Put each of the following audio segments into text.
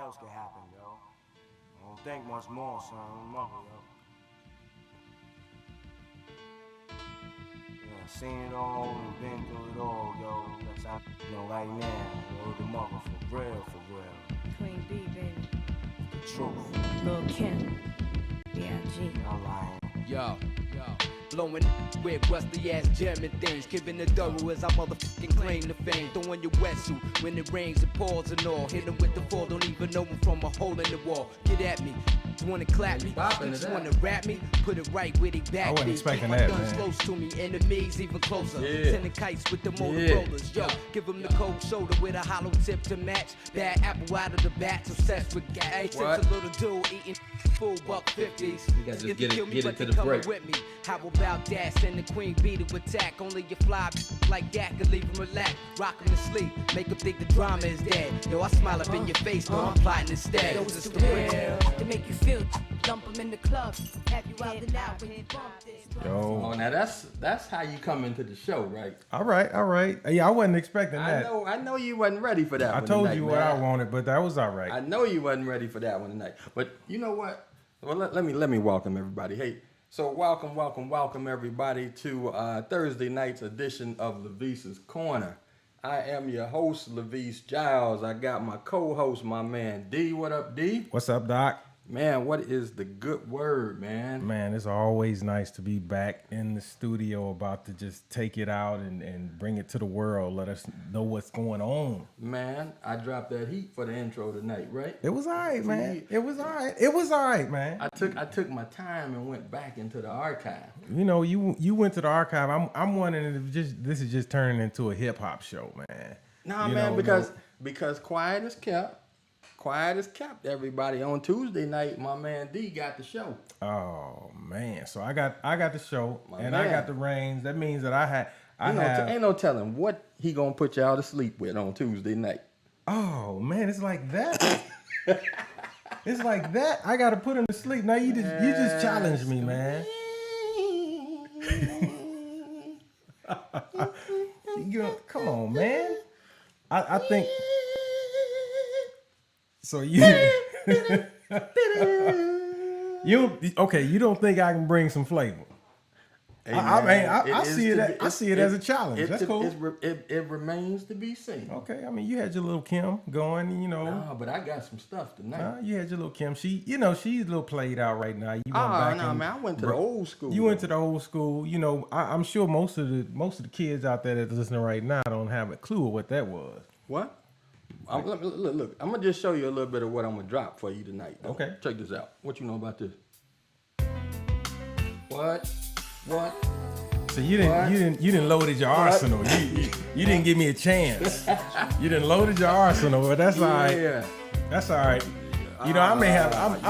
else could happen, yo. I don't think much more, son. Remember, yo. Yeah, seen it all and been through it all, yo. That's how, right now, yo, the mother for real, for real. Queen B, baby. The truth. Lil' Kim. B.I.G. I'm lying. Yo. Blowing with rusty ass German things, giving the thorough as I motherfucking claim the fame. Throwing your wetsuit when it rains and pours and all. Hit 'em with the fall, don't even know 'em from a hole in the wall. Get at me, just wanna clap me, just wanna rap me, put it right where they back. I wasn't me. expecting Keep my that, guns man. close to me, enemies even closer. Yeah. Sending kites with the Motorola's, yo. Give 'em the cold shoulder with a hollow tip to match. Bad apple out of the bat, obsessed with gas. Since What? a little dude eating full $1.50s. You gotta just get it to the break. With me. How about that? Send the queen bee to attack. Only you fly like that could leave him relaxed. Rock him to sleep. Make him think the drama is dead. Yo, I smile up in your face, though I'm plotting instead. Those This is the the real. real. To make you feel, dump 'em in the club. Have you out and out when you bump this. Yo. Oh, now that's how you come into the show, right? All right. Yeah, I wasn't expecting I that. know you wasn't ready for that I one told tonight, you man. what I wanted, but that was all right. I know you wasn't ready for that one tonight. But you know what? Well, let me welcome everybody. Hey, so welcome everybody to Thursday night's edition of Levise's Corner. I am your host, Levice Giles. I got my co-host, my man D. What up, D? What's up, Doc? Man, what is the good word, man? Man, it's always nice to be back in the studio, about to just take it out and bring it to the world. Let us know what's going on. Man, I dropped that heat for the intro tonight, right? It was all right, man. It was all right, man. I took my time and went back into the archive. You know, you went to the archive. I'm wondering if this is just turning into a hip hop show, man. Nah, You man, know, because quiet is kept. Quiet is kept, everybody. On Tuesday night, my man D got the show. Oh man, so I got the show My and man. I got the reins. That means that I have. Ain't no telling what he gonna put y'all to sleep with on Tuesday night. Oh man, it's like that. It's like that. I gotta put him to sleep. Now you just challenged me, man. Come on, man. I think. So you you don't think I can bring some flavor? Hey, I see it as a challenge. That's cool. It remains to be seen. Okay, I mean you had your little Kim going, you know. No, but I got some stuff tonight. You had your little Kim. She's a little played out right now. You went back man, I went to the old school. You went to the old school. You know, I'm sure most of the kids out there that's listening right now don't have a clue of what that was. What? Look, I'm gonna just show you a little bit of what I'm gonna drop for you tonight. Though. Okay. Check this out. What you know about this? What? So you didn't loaded your arsenal. You didn't give me a chance. You didn't loaded your arsenal, but that's all right. Yeah. That's all right. You know, I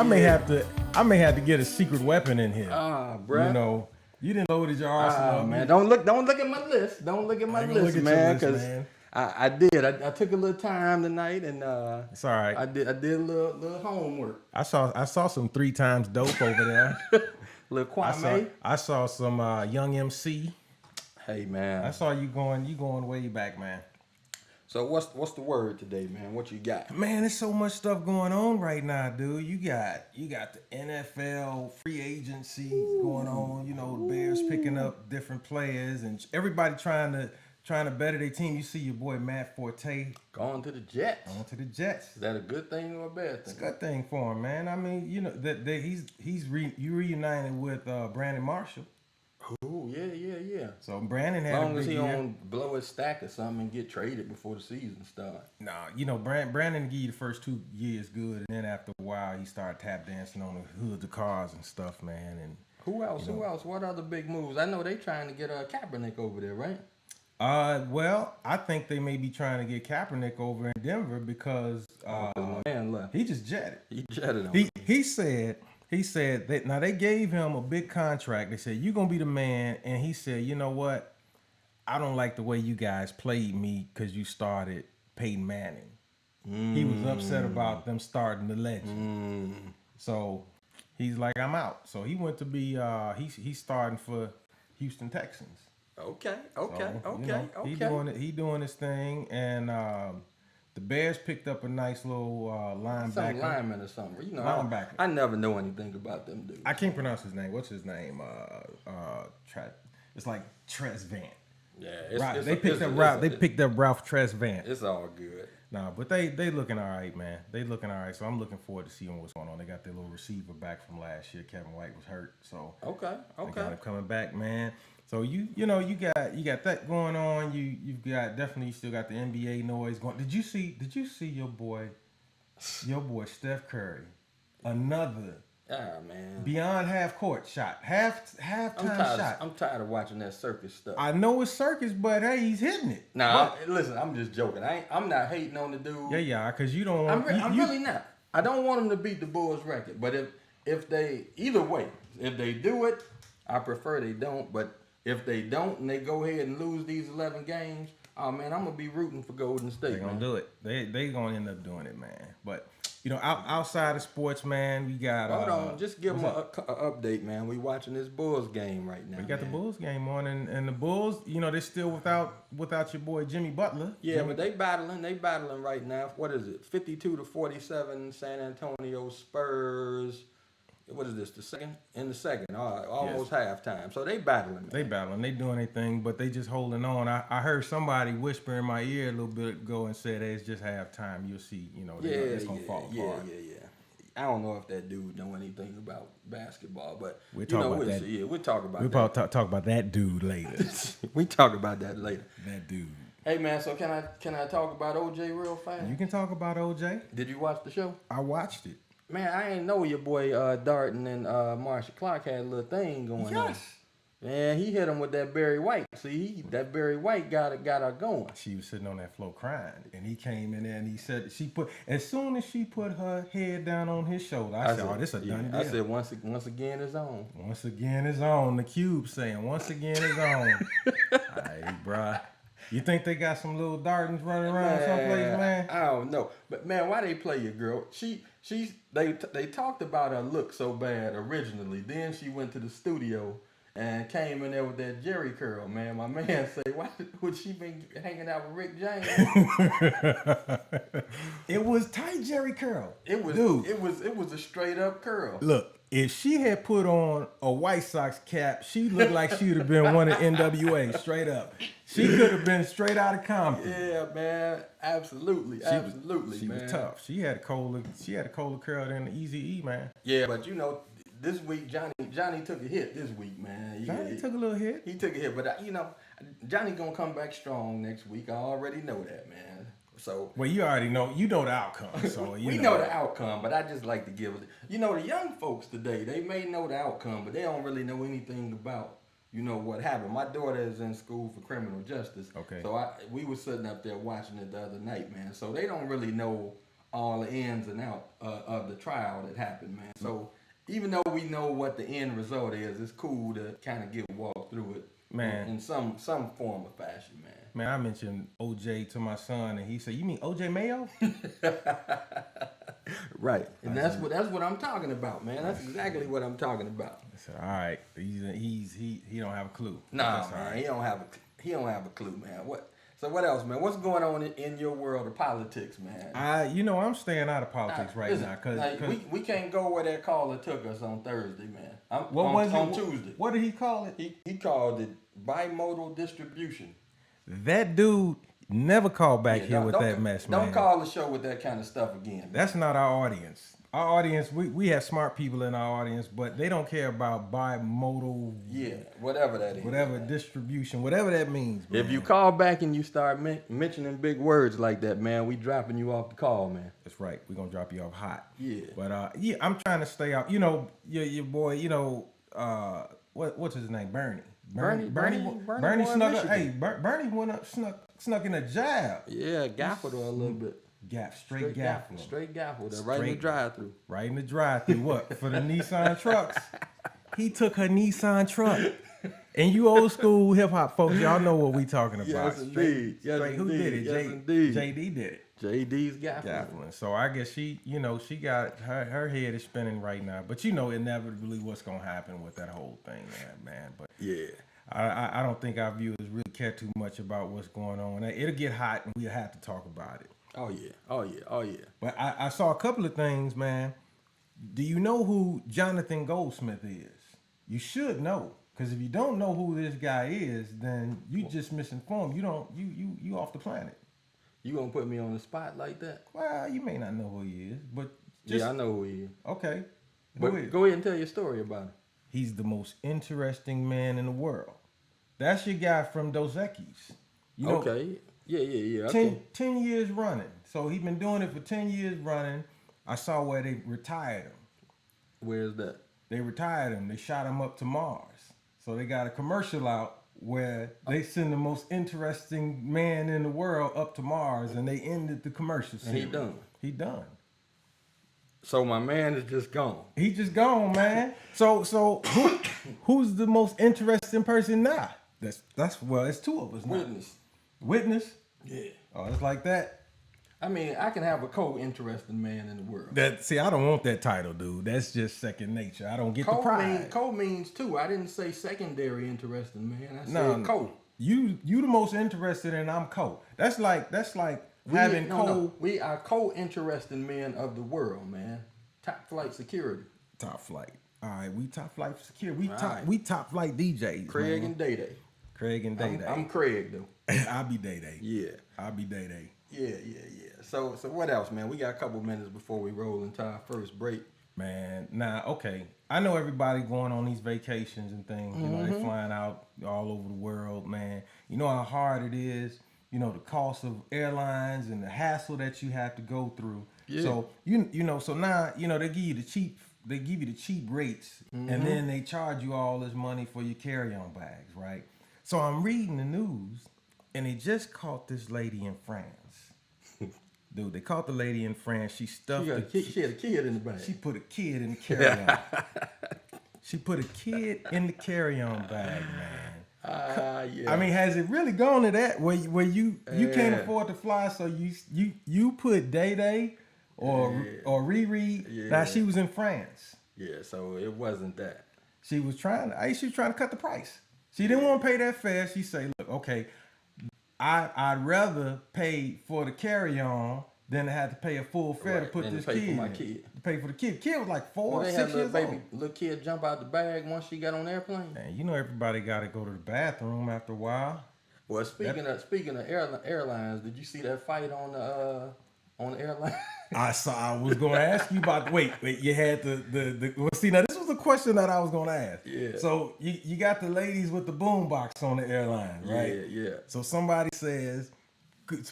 may have to get a secret weapon in here. Bruh. You know, you didn't loaded your arsenal. Man, don't look at my list. Don't look at my list, man, because I did. I took a little time tonight, and it's all right. I did a little homework. I saw some 3 times dope over there. Little Kwame. I saw some Young MC. Hey, man. I saw you going way back, man. So what's the word today, man? What you got? Man, there's so much stuff going on right now, dude. You got the NFL free agency going on. You know, the Bears picking up different players, and everybody trying to better their team. You see your boy Matt Forte Going to the Jets. Is that a good thing or a bad thing? It's a good thing for him, man. I mean, you know that he's reunited with Brandon Marshall. Oh, yeah. So Brandon had as long a big as he year. don't blow his stack or something and get traded before the season starts. Nah, you know, Brandon give you the first 2 years good, and then after a while he started tap dancing on the hoods of cars and stuff, man. And Who else? What other big moves? I know they trying to get Kaepernick over there, right? Well, I think they may be trying to get Kaepernick over in Denver because my man left. he just jetted. He jetted him. He said that now they gave him a big contract. They said, you're going to be the man. And he said, you know what? I don't like the way you guys played me because you started Peyton Manning. He was upset about them starting the legend. So he's like, I'm out. So he went to be, he's starting for Houston Texans. Okay. So, you know, he doing his thing. And The Bears picked up a nice little Some linebacker. lineman or something. You know, Linebacker. I never know anything about them dudes. I can't pronounce his name. What's his name? It's like Tresvant. Yeah, They picked up Ralph Tresvant. It's all good. Nah, but they looking all right, man. They looking all right. So I'm looking forward to seeing what's going on. They got their little receiver back from last year. Kevin White was hurt, so Okay. they got him coming back, man. So you got that going on. You've got definitely still got the NBA noise going. Did you see your boy Steph Curry, another man. beyond half court shot, halftime shot. I'm tired of watching that circus stuff. I know it's circus, but hey, he's hitting it. Listen, I'm just joking. I'm not hating on the dude. Yeah, because you don't. I'm really not. I don't want him to beat the Bulls record, but if they either way, if they do it, I prefer they don't. But if they don't and they go ahead and lose these 11 games, oh man, I'm gonna be rooting for Golden State. They're gonna do it. They gonna end up doing it, man. But outside of sports, man, we got. Hold on, just give them an update, man. We watching this Bulls game right now. We got the Bulls game on, and the Bulls, they're still without your boy Jimmy Butler. Yeah, but they battling right now. What is it? 52-47, San Antonio Spurs. What is this? The second? Almost halftime. So they battling. Man. They doing anything, but they just holding on. I heard somebody whisper in my ear a little bit ago and said, "Hey, it's just halftime. You'll see. It's gonna fall apart." Yeah. I don't know if that dude know anything about basketball, but we'll talk about that. Yeah, we'll talk about that. We'll probably talk about that dude later. We talk about that later. That dude. Hey man, so can I talk about OJ real fast? You can talk about OJ. Did you watch the show? I watched it. Man, I ain't know your boy Darton and Marshall Clark had a little thing going on. Man, he hit him with that Barry White. See, that Barry White got her going. She was sitting on that floor crying, and he came in there and he said as soon as she put her head down on his shoulder, I said, "Oh, this a done deal." I said, once again it's on. Once again it's on. The Cube saying, "Once again it's on." Hey, bruh. You think they got some little Dartons running around someplace, man? I don't know, but man, why they play your girl? They talked about her look so bad originally. Then she went to the studio and came in there with that Jerry curl, man. My man say, why would she been hanging out with Rick James? It was tight Jerry curl. It was a straight up curl. Look, if she had put on a White Sox cap, she looked like she would have been one of NWA, straight up. She could have been straight out of Compton. Yeah, man, absolutely. She was tough. She had a colder curl than the Easy E, man. Yeah, but this week Johnny took a hit this week, man. Johnny took a little hit. He took a hit, but Johnny gonna come back strong next week. I already know that, man. So well, you already know the outcome. So we know the outcome, but I just like to give it. The young folks today, they may know the outcome, but they don't really know anything about what happened. My daughter is in school for criminal justice. Okay. So we were sitting up there watching it the other night, man. So they don't really know all the ins and outs of the trial that happened, man. So even though we know what the end result is, it's cool to kind of walk through it, man, in some form or fashion, man. Man, I mentioned OJ to my son, and he said, "You mean OJ Mayo?" Right, and that's what I'm talking about, man. That's exactly what I'm talking about. I said, "All right, he don't have a clue." Nah, man, right. He don't have a clue, man. So what else, man? What's going on in your world of politics, man? I'm staying out of politics right now because we can't go where that caller took us on Thursday, man. On Tuesday. What did he call it? He called it bimodal distribution. That dude never called back here with that mess, man. Don't call the show with that kind of stuff again. Man. That's not our audience. Our audience, we have smart people in our audience, but they don't care about bimodal. Yeah, whatever that is. Whatever distribution, whatever that means. Man. If you call back and you start mentioning big words like that, man, we dropping you off the call, man. That's right. We're going to drop you off hot. Yeah. But, I'm trying to stay out. Your boy, what's his name? Bernie snuck up. Hey, Bernie went up, snuck in a jab. Yeah, gaffled her a little bit. Straight gaffled. Straight gaffled her right in the drive-thru. Right in the drive-thru. What? For the Nissan trucks. He took her Nissan truck. And you old school hip hop folks, y'all know what we talking about. Yes, indeed. Who did it? Yes, indeed. JD did it. JD's gaffling. So I guess she got her head is spinning right now. But inevitably what's gonna happen with that whole thing, man. But yeah, I don't think our viewers really care too much about what's going on. It'll get hot, and we'll have to talk about it. Oh yeah. Oh yeah. Oh yeah. But I saw a couple of things, man. Do you know who Jonathan Goldsmith is? You should know, because if you don't know who this guy is, then you just misinformed. You don't. You off the planet. You gonna put me on the spot like that? Well, you may not know who he is, but just, Yeah, I know who he is. Okay. But go ahead and tell your story about him. He's the most interesting man in the world. That's your guy from Dos Equis. You know, Okay. Yeah. 10 years running. So he's been doing it for 10 years running. I saw where they retired him. Where's that? They retired him. They shot him up to Mars. So they got a commercial out where they send the most interesting man in the world up to Mars, and they ended the commercial series. And he done. He done. So my man is just gone. He just gone, man. So who's the most interesting person now? That's well, it's two of us now. Witness? Yeah. Oh, it's like that. I mean, I can have a co-interesting man in the world. See, I don't want that title, dude. That's just second nature. I don't get the pride. Co means two. I didn't say secondary interesting man. I said No, co. You the most interested, and I'm co. That's like having co. No. We are co-interesting men of the world, man. Top flight security. Top flight. All right, we top flight security. Right. We top flight DJs. Craig man. and Day Day. Craig and Day Day. I'm Craig though. I'll be Day Day. Yeah. I'll be Day Day. Yeah. So what else, man? We got a couple minutes before we roll into our first break. Man, okay. I know everybody going on these vacations and things. You know, they flying out all over the world, man. You know how hard it is. You know, the cost of airlines and the hassle that you have to go through. Yeah. So so now, they give you the cheap rates, and then they charge you all this money for your carry-on bags, right? So I'm reading the news, and they just caught this lady in France. Dude, they caught the lady in France. She stuffed She had a kid in the bag. She put a kid in the carry-on. She put a kid in the carry-on bag, man. Yeah. I mean, has it really gone to that where you can't afford to fly, so you put Day Day or Riri? Yeah. Now she was in France. Yeah, so it wasn't that. She was trying to cut the price. She didn't want to pay that fare. She say, look, okay, I'd rather pay for the carry-on than to have to pay a full fare to put this kid. For my kid. To pay for the kid. Kid was like 4 or 6 years old. Little kid jump out the bag once she got on the airplane. Man, you know everybody got to go to the bathroom after a while. Well, speaking of airlines, did you see that fight on the airline? I was going to ask you about. Wait. You had the. Well, see, now this was a question that I was going to ask. Yeah. So you got the ladies with the boombox on the airline, right? Yeah. So somebody says,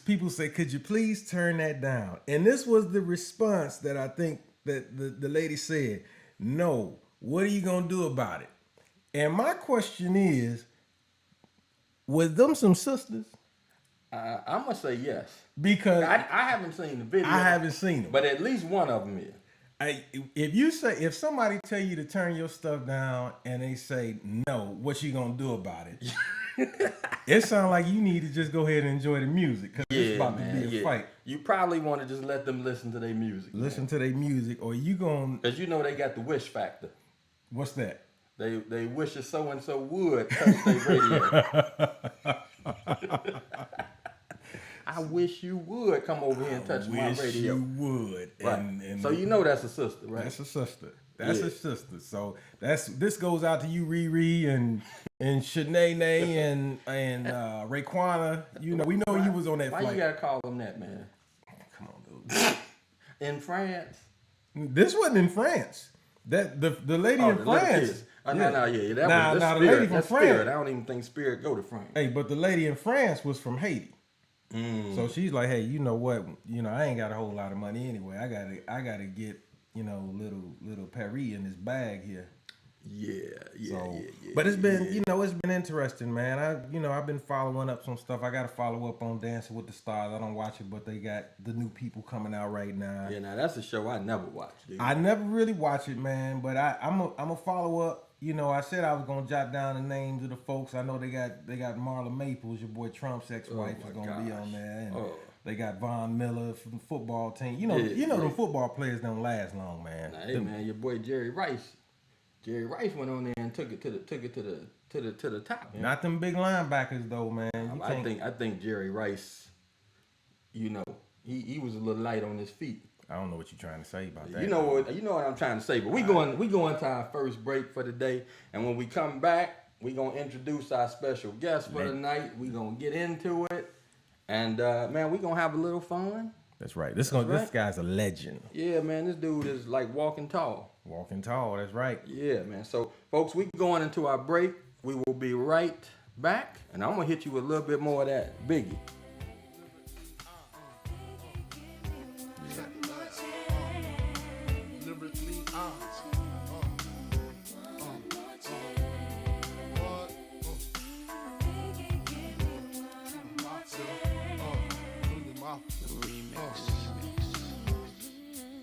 people say, could you please turn that down? And this was the response that I think that the lady said, no. What are you gonna do about it? And my question is, was them some sisters? I'm gonna say yes, Because I haven't seen the video. I haven't seen them. but at least one of them is. If somebody tell you to turn your stuff down and they say no, what you gonna do about it? It sounds like you need to just go ahead and enjoy the music, because it's about to be a fight. You probably want to just let them listen to their music. Listen to their music, or you gonna. Because they got the wish factor. What's that? They wish a so and so would touch their radio. I wish you would come over here and touch my radio. You would. Right. And so that's a sister, right? That's a sister. That's a sister. So this goes out to you, Riri and Shanae and Raekwon. We know you was on that flight. Why you gotta call them that, man? Come on, dude. In France. This wasn't in France. That the lady in France. No, yeah. Now the lady from France. Spirit. I don't even think Spirit go to France. Hey, but the lady in France was from Haiti. So she's like, hey, you know what? I ain't got a whole lot of money anyway. I gotta get little Paris in this bag here. Yeah. But it's been it's been interesting, man. I've been following up some stuff. I got to follow up on Dancing with the Stars. I don't watch it, but they got the new people coming out right now. Yeah, now that's a show I never watched, dude. I never really watch it, man. But I'm a follow up. I said I was gonna jot down the names of the folks. I know they got Marla Maples, your boy Trump's ex-wife, is gonna be on there, and they got Von Miller from the football team. The football players don't last long, man. Now, hey, man, your boy Jerry Rice went on there and took it to the top. Man. Not them big linebackers though, man. I think Jerry Rice, He was a little light on his feet. I don't know what you're trying to say about that. You know what I'm trying to say. But we going to our first break for the day, and when we come back, we gonna introduce our special guest for the night. We gonna get into it, and man, we gonna have a little fun. That's right. This guy's a legend. Yeah, man, this dude is like walking tall. Walking tall. That's right. Yeah, man. So, folks, we going into our break. We will be right back, and I'm gonna hit you with a little bit more of that Biggie.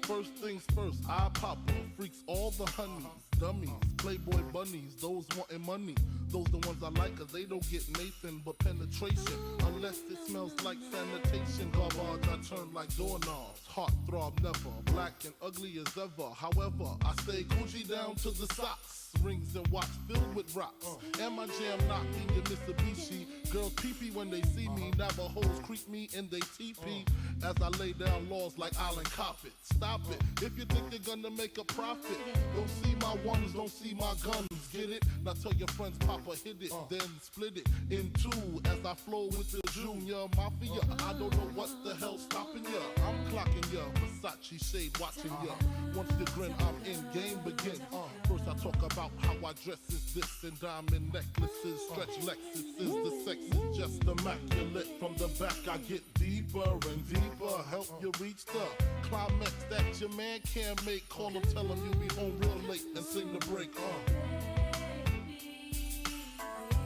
First things first, I pop them, freaks all the honeys, dummies, playboy bunnies, those wanting money. Those the ones I like, cause they don't get Nathan but penetration. Unless it smells like sanitation. Garbage, I turn like doorknobs. Heart throb never, black and ugly as ever. However, I stay Gucci down to the socks. Rings and watch filled with rocks. And my jam knocking your Mitsubishi. Girls pee-pee when they see me. Navajos creep me in they teepee. As I lay down laws like Island Coppet. Stop it, if you think you're gonna make a profit. Don't see my ones, don't see my guns. Get it? Now tell your friends Papa hit it, then split it in two. As I flow with the Junior Mafia. I don't know what the hell's stopping ya. I'm clocking ya, Versace shade watching ya. Once you grin, I'm in, game begins. First I talk about how I dress is this, and diamond necklaces, stretch Lexus is the sex is just immaculate. From the back I get deeper and deeper, help you reach the climax that your man can't make. Call him, tell him you be home real late and sing the break.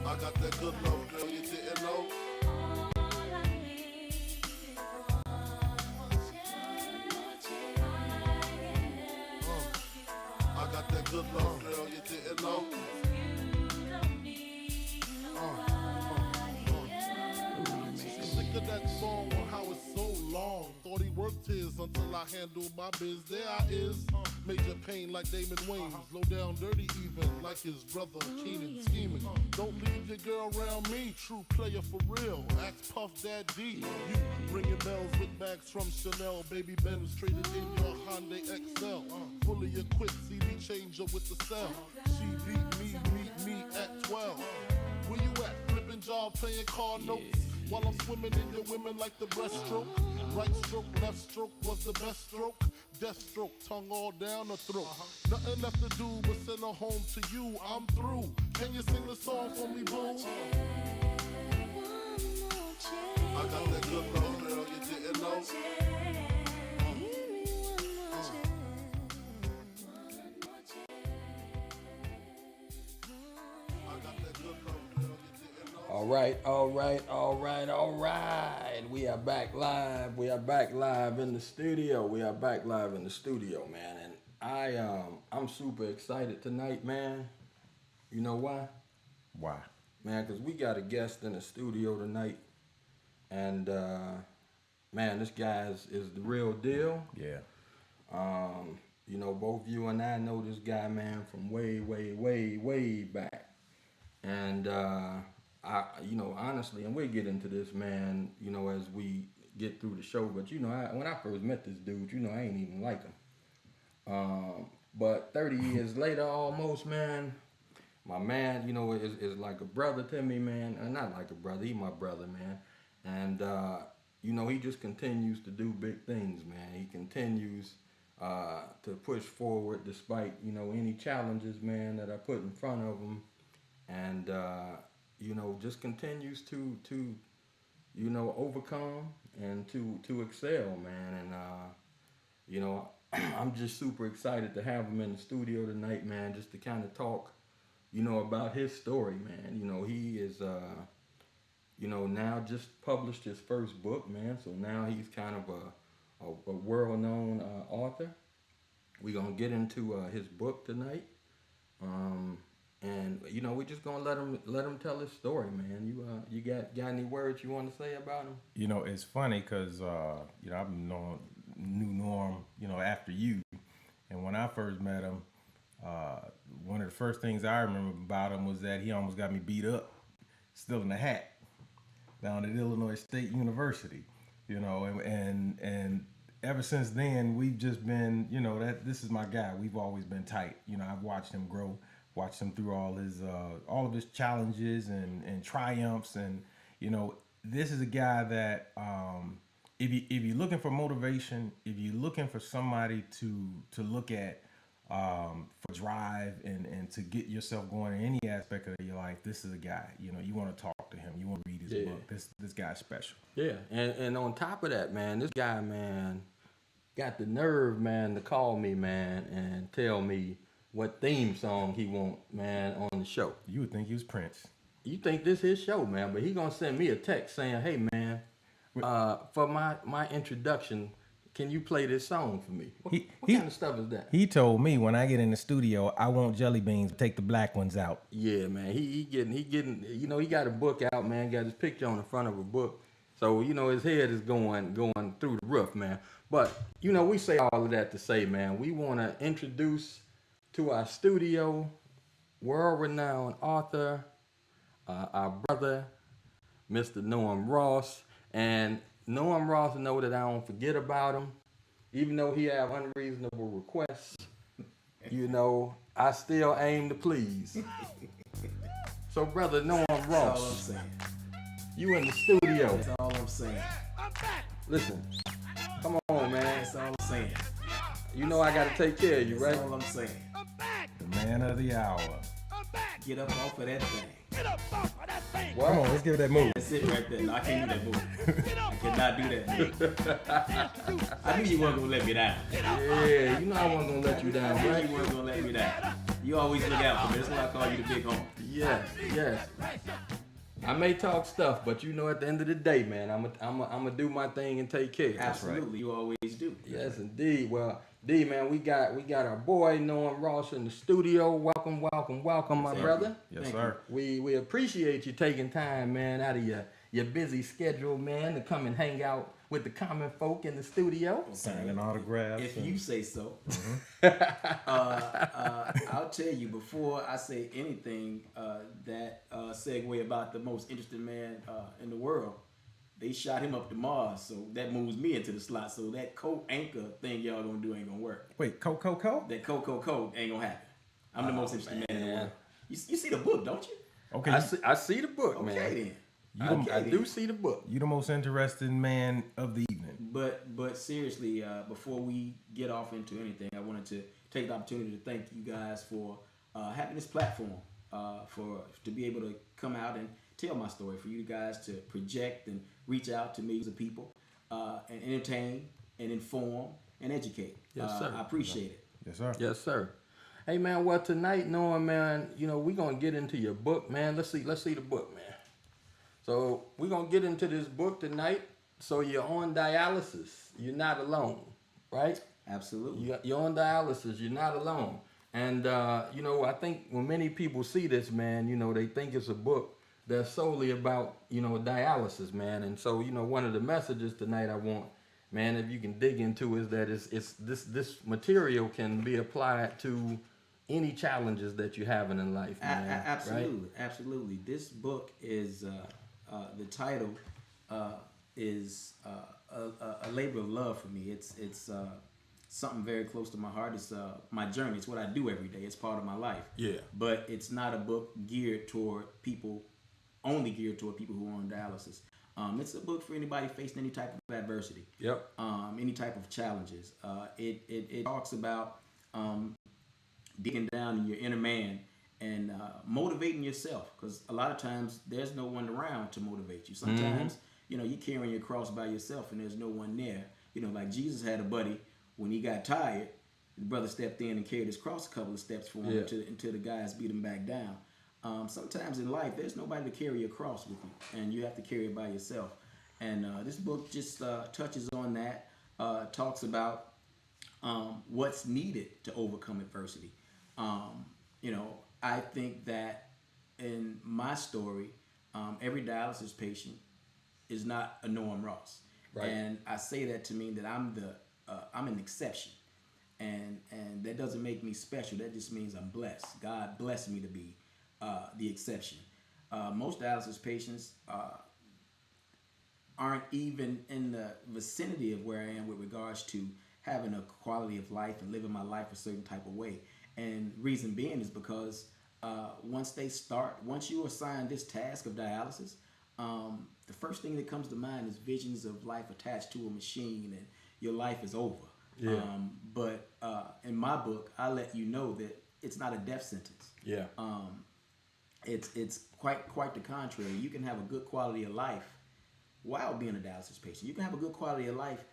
I got that good love, girl, you didn't know. I got that good love, girl, you didn't know. Sick of that song on how it's so long. Thought he worked his until I handled my biz. There I is, major pain like Damon Wayans. Low down dirty even like his brother Keenan scheming. Don't leave your girl around me, true player for real. Ask Puff Daddy. You ringing bells with bags from Chanel. Baby Benz traded in your Hyundai XL. Fully equipped CD changer with the cell. She beat me, meet me at 12. Where you at? Flipping job, playing car notes. While I'm swimming in your women like the breaststroke. Right stroke, left stroke was the best stroke. Death stroke, tongue all down the throat. Nothing left to do but send her home to you. I'm through. Can you sing the song for me, boo? I got that good love, girl, you didn't know. All right. We are back live. We are back live in the studio. Man. And I'm super excited tonight, man. You know why? Why? Man, because we got a guest in the studio tonight. And, man, this guy is the real deal. Yeah. You know, both you and I know this guy, man, from way back. And, you know, honestly, and we'll get into this, man, you know, as we get through the show. But, you know, when I first met this dude, you know, I ain't even like him. But 30 years later, almost, man, my man, you know, is like a brother to me, man. Not like a brother, he my brother, man. And, you know, he just continues to do big things, man. He continues to push forward despite, you know, any challenges, man, that I put in front of him. And, you know, just continues to you know, overcome and to excel, man. And, you know, I'm just super excited to have him in the studio tonight, man, just to kind of talk, you know, about his story, man. You know, he is, you know, now just published his first book, man. So now he's kind of a world-known author. We're going to get into his book tonight. And you know, we're just gonna let him tell his story, man. You got any words you want to say about him? You know, it's funny because you know, I've known Norm, you know, after you, and when I first met him, one of the first things I remember about him was that he almost got me beat up, still in the hat, down at Illinois State University. you know, and ever since then we've just been, you know, that this is my guy. We've always been tight. You know, I've watched him grow, watched him through all of his challenges and triumphs, and you know, this is a guy that if you're looking for motivation, if you're looking for somebody to look at for drive and to get yourself going in any aspect of your life, this is a guy. You know, you want to talk to him, you want to read his book. This guy's special. Yeah, and on top of that, man, this guy, man, got the nerve, man, to call me, man, and tell me what theme song he want, man, on the show. You would think he was Prince. You think this his show, man, but he gonna send me a text saying, hey, man, for my introduction, can you play this song for me? What kind of stuff is that? He told me when I get in the studio, I want jelly beans, take the black ones out. Yeah, man, he getting, you know, he got a book out, man, got his picture on the front of a book. So, you know, his head is going through the roof, man. But, you know, we say all of that to say, man, we want to introduce to our studio world-renowned author, our brother, Mr. Noam Ross. And Noam Ross know that I don't forget about him. Even though he have unreasonable requests, you know, I still aim to please. So, brother Noam Ross. That's all I'm saying. You in the studio. That's all I'm saying. Listen, come on, man. That's all I'm saying. You know I gotta take care of you, right? That's all I'm saying. The man of the hour. Get up off of that thing. What? Come on, let's give it that move. That's it right there. No, I can't do that move. I cannot do that move. I knew you weren't gonna let me down. Yeah, you know I wasn't gonna let you down, I knew right? you weren't gonna let me down. You always look out for me. That's why I call you the big homie. Yes. I may talk stuff, but you know, at the end of the day, man, I'm gonna do my thing and take care. Absolutely, you always do. Yes, indeed. Well, D, man, we got our boy Noam Ross in the studio. Welcome, my brother. Yes, sir. We appreciate you taking time, man, out of your busy schedule, man, to come and hang out with the common folk in the studio. Signing autographs. If you say so. I'll tell you before I say anything that segue about the most interesting man in the world. They shot him up to Mars, so that moves me into the slot. So that co-anchor thing y'all gonna do ain't gonna work. Wait, co? That co ain't gonna happen. I'm the most interesting man in the world. You see the book, don't you? Okay. I see the book, Okay man. then. I do see the book. You the most interested man of the evening. But seriously, before we get off into anything, I wanted to take the opportunity to thank you guys for having this platform, to be able to come out and tell my story, for you guys to project and reach out to millions of people, and entertain and inform and educate. Yes, sir. I appreciate it. Yes, sir. Yes, sir. Hey, man, well, tonight, Noam, man, you know, we're going to get into your book, man. Let's see the book, man. So we're going to get into this book tonight. So you're on dialysis. You're not alone, right? Absolutely. You're on dialysis. You're not alone. And, you know, I think when many people see this, man, you know, they think it's a book that's solely about, you know, dialysis, man. And so, you know, one of the messages tonight I want, man, if you can dig into, is that this material can be applied to any challenges that you're having in life, man. Absolutely, right? Absolutely. This book is the title is a labor of love for me. It's something very close to my heart. It's my journey. It's what I do every day. It's part of my life. Yeah. But it's not a book geared toward people who are on dialysis. It's a book for anybody facing any type of adversity. Yep. Any type of challenges. It talks about digging down in your inner man and motivating yourself, because a lot of times there's no one around to motivate you. Sometimes you know, you're carrying your cross by yourself and there's no one there. You know, like Jesus had a buddy when he got tired. The brother stepped in and carried his cross a couple of steps for him until the guys beat him back down. Sometimes in life, there's nobody to carry your cross with you, and you have to carry it by yourself. And this book just touches on that, talks about what's needed to overcome adversity. You know, I think that in my story, every dialysis patient is not a Noam Ross. Right. And I say that to mean that I'm an exception. And that doesn't make me special. That just means I'm blessed. God blessed me to be the exception. Most dialysis patients, aren't even in the vicinity of where I am with regards to having a quality of life and living my life a certain type of way. And reason being is because once you assign this task of dialysis, the first thing that comes to mind is visions of life attached to a machine and your life is over. Yeah. But in my book, I let you know that it's not a death sentence. Yeah. It's quite the contrary. You can have a good quality of life while being a dialysis patient. You can have a good quality of life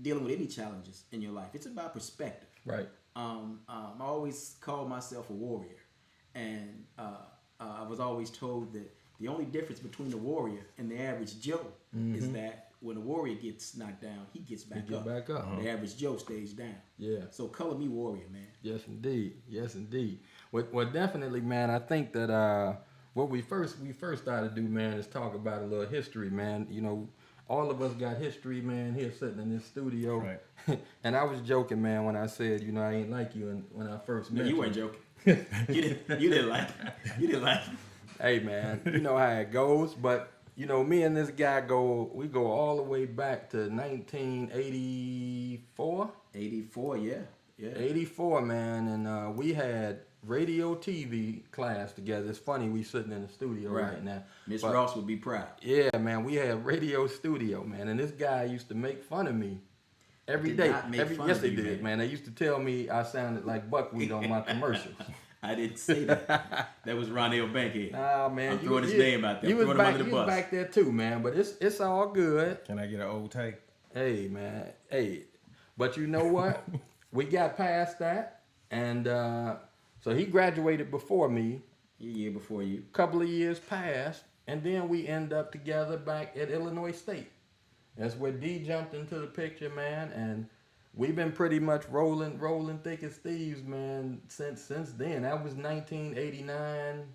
dealing with any challenges in your life. It's about perspective. Right. I always called myself a warrior, and I was always told that the only difference between the warrior and the average Joe is that when a warrior gets knocked down, he gets back up. Back up. The average Joe stays down. Yeah. So color me warrior, man. Yes, indeed. Yes, indeed. Well, definitely, man. I think that what we first started to do, man, is talk about a little history, man. You know, all of us got history, man, here sitting in this studio. Right. And I was joking, man, when I said, you know, I ain't like you when I first met No, you weren't joking. you didn't like it. You didn't like it. Hey, man, you know how it goes. But, you know, me and this guy we go all the way back to 1984. 84, yeah. 84, man. And we had radio TV class together. It's funny, we sitting in the studio right now. Miss But, Ross would be proud. yeah, man, we had radio studio, man. And this guy used to make fun of me every Did day. not make fun Yes, of they you, did, man. They used to tell me I sounded like buckwheat on my commercials. I didn't say that. That was Ronell Bankhead. Nah, man. I'm throwing his name out there. You was Throwing him back, under the you was bus. back there too, man. But it's all good. Can I get an old take? Hey, man. Hey, but you know what? We got past that, and so he graduated before me. A year before you. Couple of years passed, and then we end up together back at Illinois State. That's where D jumped into the picture, man, and we've been pretty much rolling thick as thieves, man, since then. That was 1989.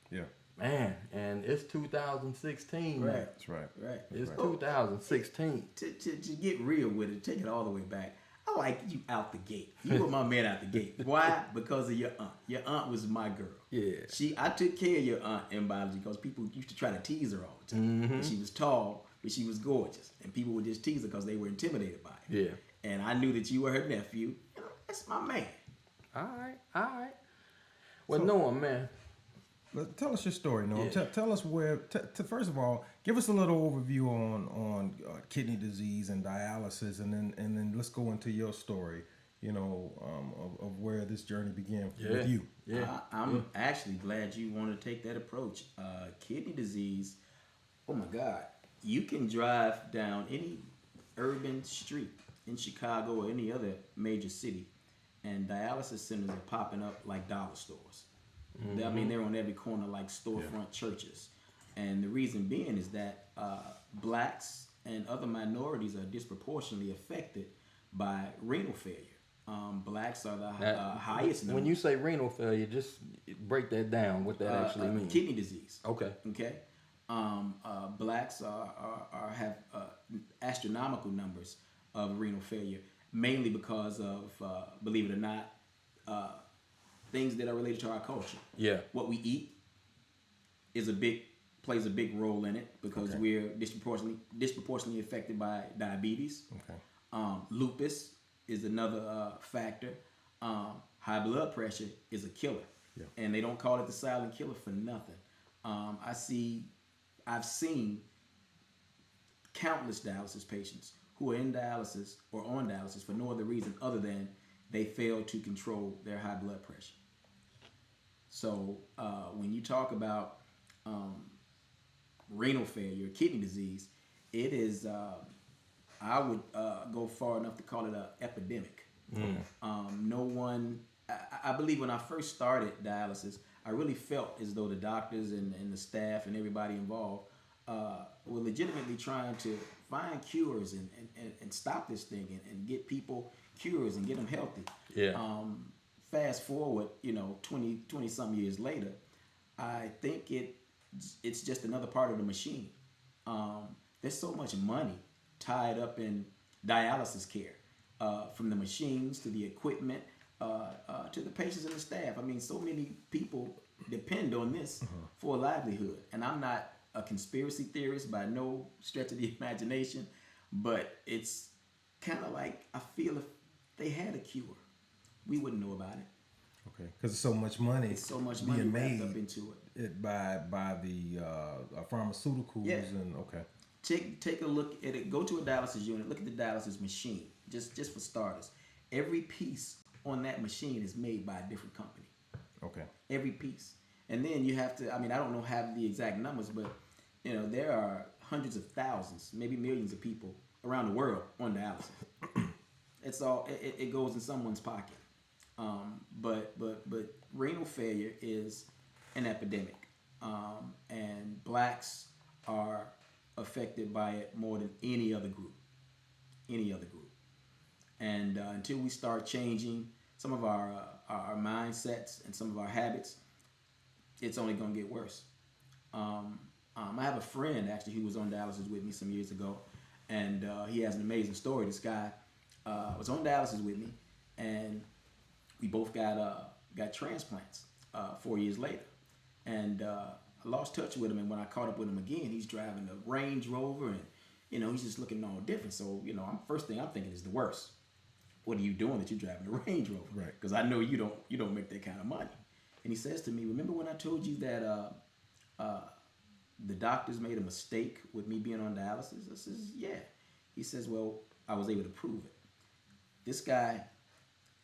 Yeah. Man, and it's 2016. Right. Man. That's right. Right. It's 2016. To get real with it, take it all the way back. I like you out the gate. You were my man out the gate. Why? Because of your aunt. Your aunt was my girl. Yeah. I took care of your aunt in biology because people used to try to tease her all the time. And she was tall, but she was gorgeous, and people would just tease her because they were intimidated by it. Yeah. And I knew that you were her nephew. You know, that's my man. All right. Well, Noam, man. Tell us your story, Noam. Yeah. Tell us where. First of all, give us a little overview on kidney disease and dialysis, and then let's go into your story. You know, of where this journey began with you. Yeah. I'm actually glad you want to take that approach. Kidney disease. Oh my God! You can drive down any urban street in Chicago or any other major city, and dialysis centers are popping up like dollar stores. I mean, they're on every corner like storefront churches. And the reason being is that blacks and other minorities are disproportionately affected by renal failure. Blacks are the highest number. When you say renal failure, just break that down, what that actually means. Kidney disease. Okay. Okay. Blacks have astronomical numbers of renal failure, mainly because of, believe it or not, things that are related to our culture. Yeah. What we eat plays a big role in it because we're disproportionately affected by diabetes. Okay. Lupus is another factor. High blood pressure is a killer, and they don't call it the silent killer for nothing. I've seen countless dialysis patients who are in dialysis or on dialysis for no other reason other than they fail to control their high blood pressure. So when you talk about renal failure, kidney disease, it is, I would go far enough to call it an epidemic. I believe when I first started dialysis, I really felt as though the doctors and the staff and everybody involved were legitimately trying to find cures and stop this thing and get people cures and get them healthy. Yeah. Fast forward, 20 some years later, I think it's just another part of the machine. There's so much money tied up in dialysis care, from the machines to the equipment, to the patients and the staff. I mean, so many people depend on this for a livelihood, and I'm not a conspiracy theorist by no stretch of the imagination, but it's kind of like I feel if they had a cure, we wouldn't know about it. Okay, because so much money. It's so much money wrapped up into it. By the pharmaceuticals Yeah. and okay. Take a look at it. Go to a dialysis unit. Look at the dialysis machine. Just for starters, every piece on that machine is made by a different company. Okay. Every piece, and then you have to. I mean, I don't have the exact numbers, but there are hundreds of thousands, maybe millions of people around the world on dialysis. It's all it goes in someone's pocket. But renal failure is an epidemic, and blacks are affected by it more than any other group. And until we start changing some of our mindsets and some of our habits, it's only going to get worse. I have a friend actually who was on dialysis with me some years ago, and he has an amazing story. This guy was on dialysis with me, and we both got transplants 4 years later. And I lost touch with him, and when I caught up with him again, he's driving a Range Rover, and he's just looking all different. So first thing I'm thinking is the worst. What are you doing that you're driving a Range Rover? Right. Because I know you don't make that kind of money. And he says to me, remember when I told you that the doctors made a mistake with me being on dialysis? I says, yeah. He says, well, I was able to prove it. This guy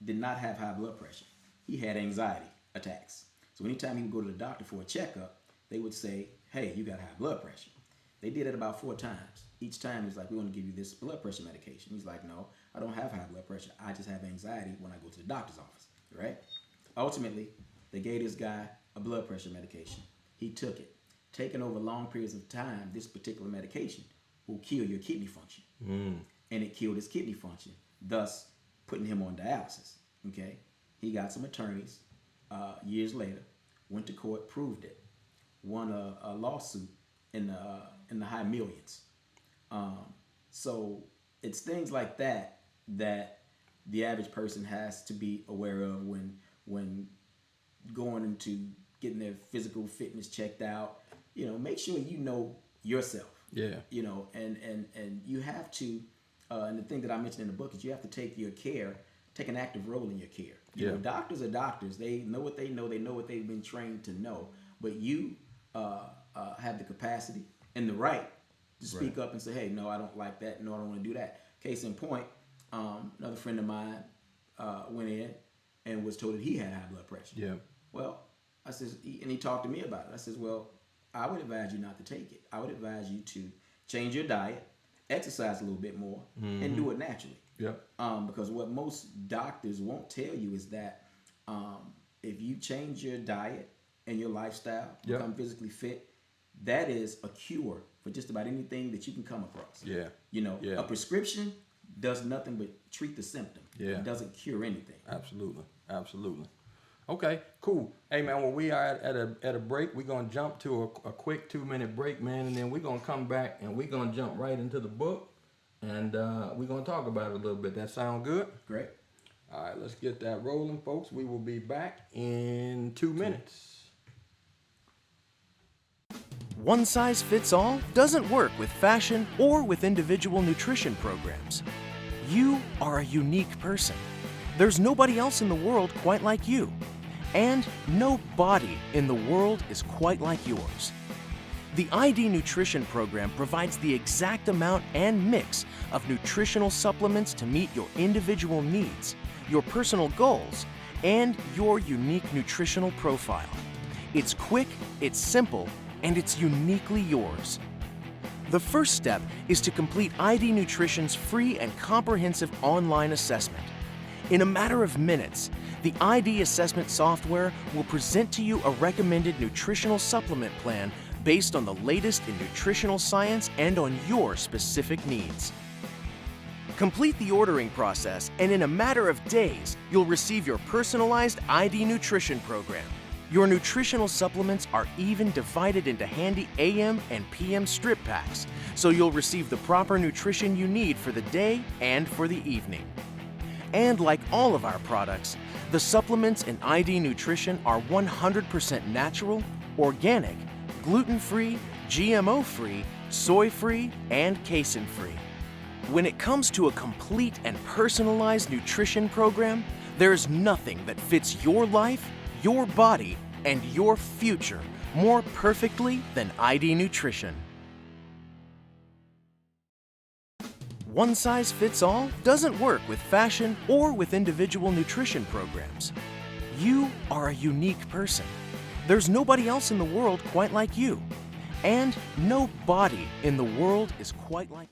did not have high blood pressure. He had anxiety attacks. So anytime he would go to the doctor for a checkup, they would say, hey, you got high blood pressure. They did it about 4 times. Each time he's like, we want to give you this blood pressure medication. He's like, no, I don't have high blood pressure. I just have anxiety when I go to the doctor's office, right? Ultimately, they gave this guy a blood pressure medication. He took it. Taken over long periods of time, this particular medication will kill your kidney function. And it killed his kidney function, thus putting him on dialysis, okay? He got some attorneys years later, went to court, proved it, won a lawsuit in the high millions. So it's things like that the average person has to be aware of when going into getting their physical fitness checked out. Make sure you know yourself. Yeah. And you have to, and the thing that I mentioned in the book is you have to take an active role in your care. Doctors are doctors. They know what they know. They know what they've been trained to know. But you have the capacity and the right to speak up and say, hey, no, I don't like that. No, I don't want to do that. Case in point, another friend of mine went in and was told that he had high blood pressure. Yeah. Well, I says, and he talked to me about it. I says, well, I would advise you not to take it. I would advise you to change your diet, exercise a little bit more, and do it naturally. Yep. Because what most doctors won't tell you is that if you change your diet and your lifestyle, become physically fit, that is a cure for just about anything that you can come across. Yeah. A prescription does nothing but treat the symptom. Yeah. It doesn't cure anything. Absolutely. Okay, cool. Hey, man, well, we are at a break. We're going to jump to a quick 2-minute break, man, and then we're going to come back and we're going to jump right into the book, and we're going to talk about it a little bit. That sound good? Great. All right, let's get that rolling, folks. We will be back in 2 minutes. One size fits all doesn't work with fashion or with individual nutrition programs. You are a unique person. There's nobody else in the world quite like you. And no body in the world is quite like yours. The ID Nutrition Program provides the exact amount and mix of nutritional supplements to meet your individual needs, your personal goals, and your unique nutritional profile. It's quick, it's simple, and it's uniquely yours. The first step is to complete ID Nutrition's free and comprehensive online assessment. In a matter of minutes, the ID assessment software will present to you a recommended nutritional supplement plan based on the latest in nutritional science and on your specific needs. Complete the ordering process, and in a matter of days, you'll receive your personalized ID Nutrition program. Your nutritional supplements are even divided into handy AM and PM strip packs, so you'll receive the proper nutrition you need for the day and for the evening. And like all of our products, the supplements in ID Nutrition are 100% natural, organic, gluten-free, GMO-free, soy-free, and casein-free. When it comes to a complete and personalized nutrition program, there's nothing that fits your life, your body, and your future more perfectly than ID Nutrition. One size fits all doesn't work with fashion or with individual nutrition programs. You are a unique person. There's nobody else in the world quite like you. And no body in the world is quite like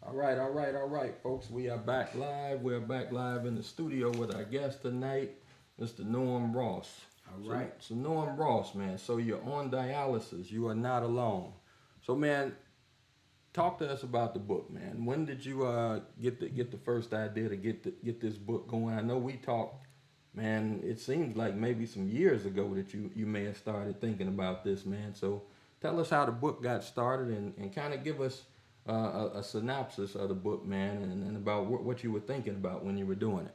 All right, folks. We are back live. We're back live in the studio with our guest tonight, Mr. Norm Ross. All right. So Norm Ross, man. So you're on dialysis. You are not alone. So, man, talk to us about the book, man. When did you get the first idea to get this book going? I know we talked, man. It seems like maybe some years ago that you may have started thinking about this, man. So tell us how the book got started and kind of give us a synopsis of the book, man, and about what you were thinking about when you were doing it.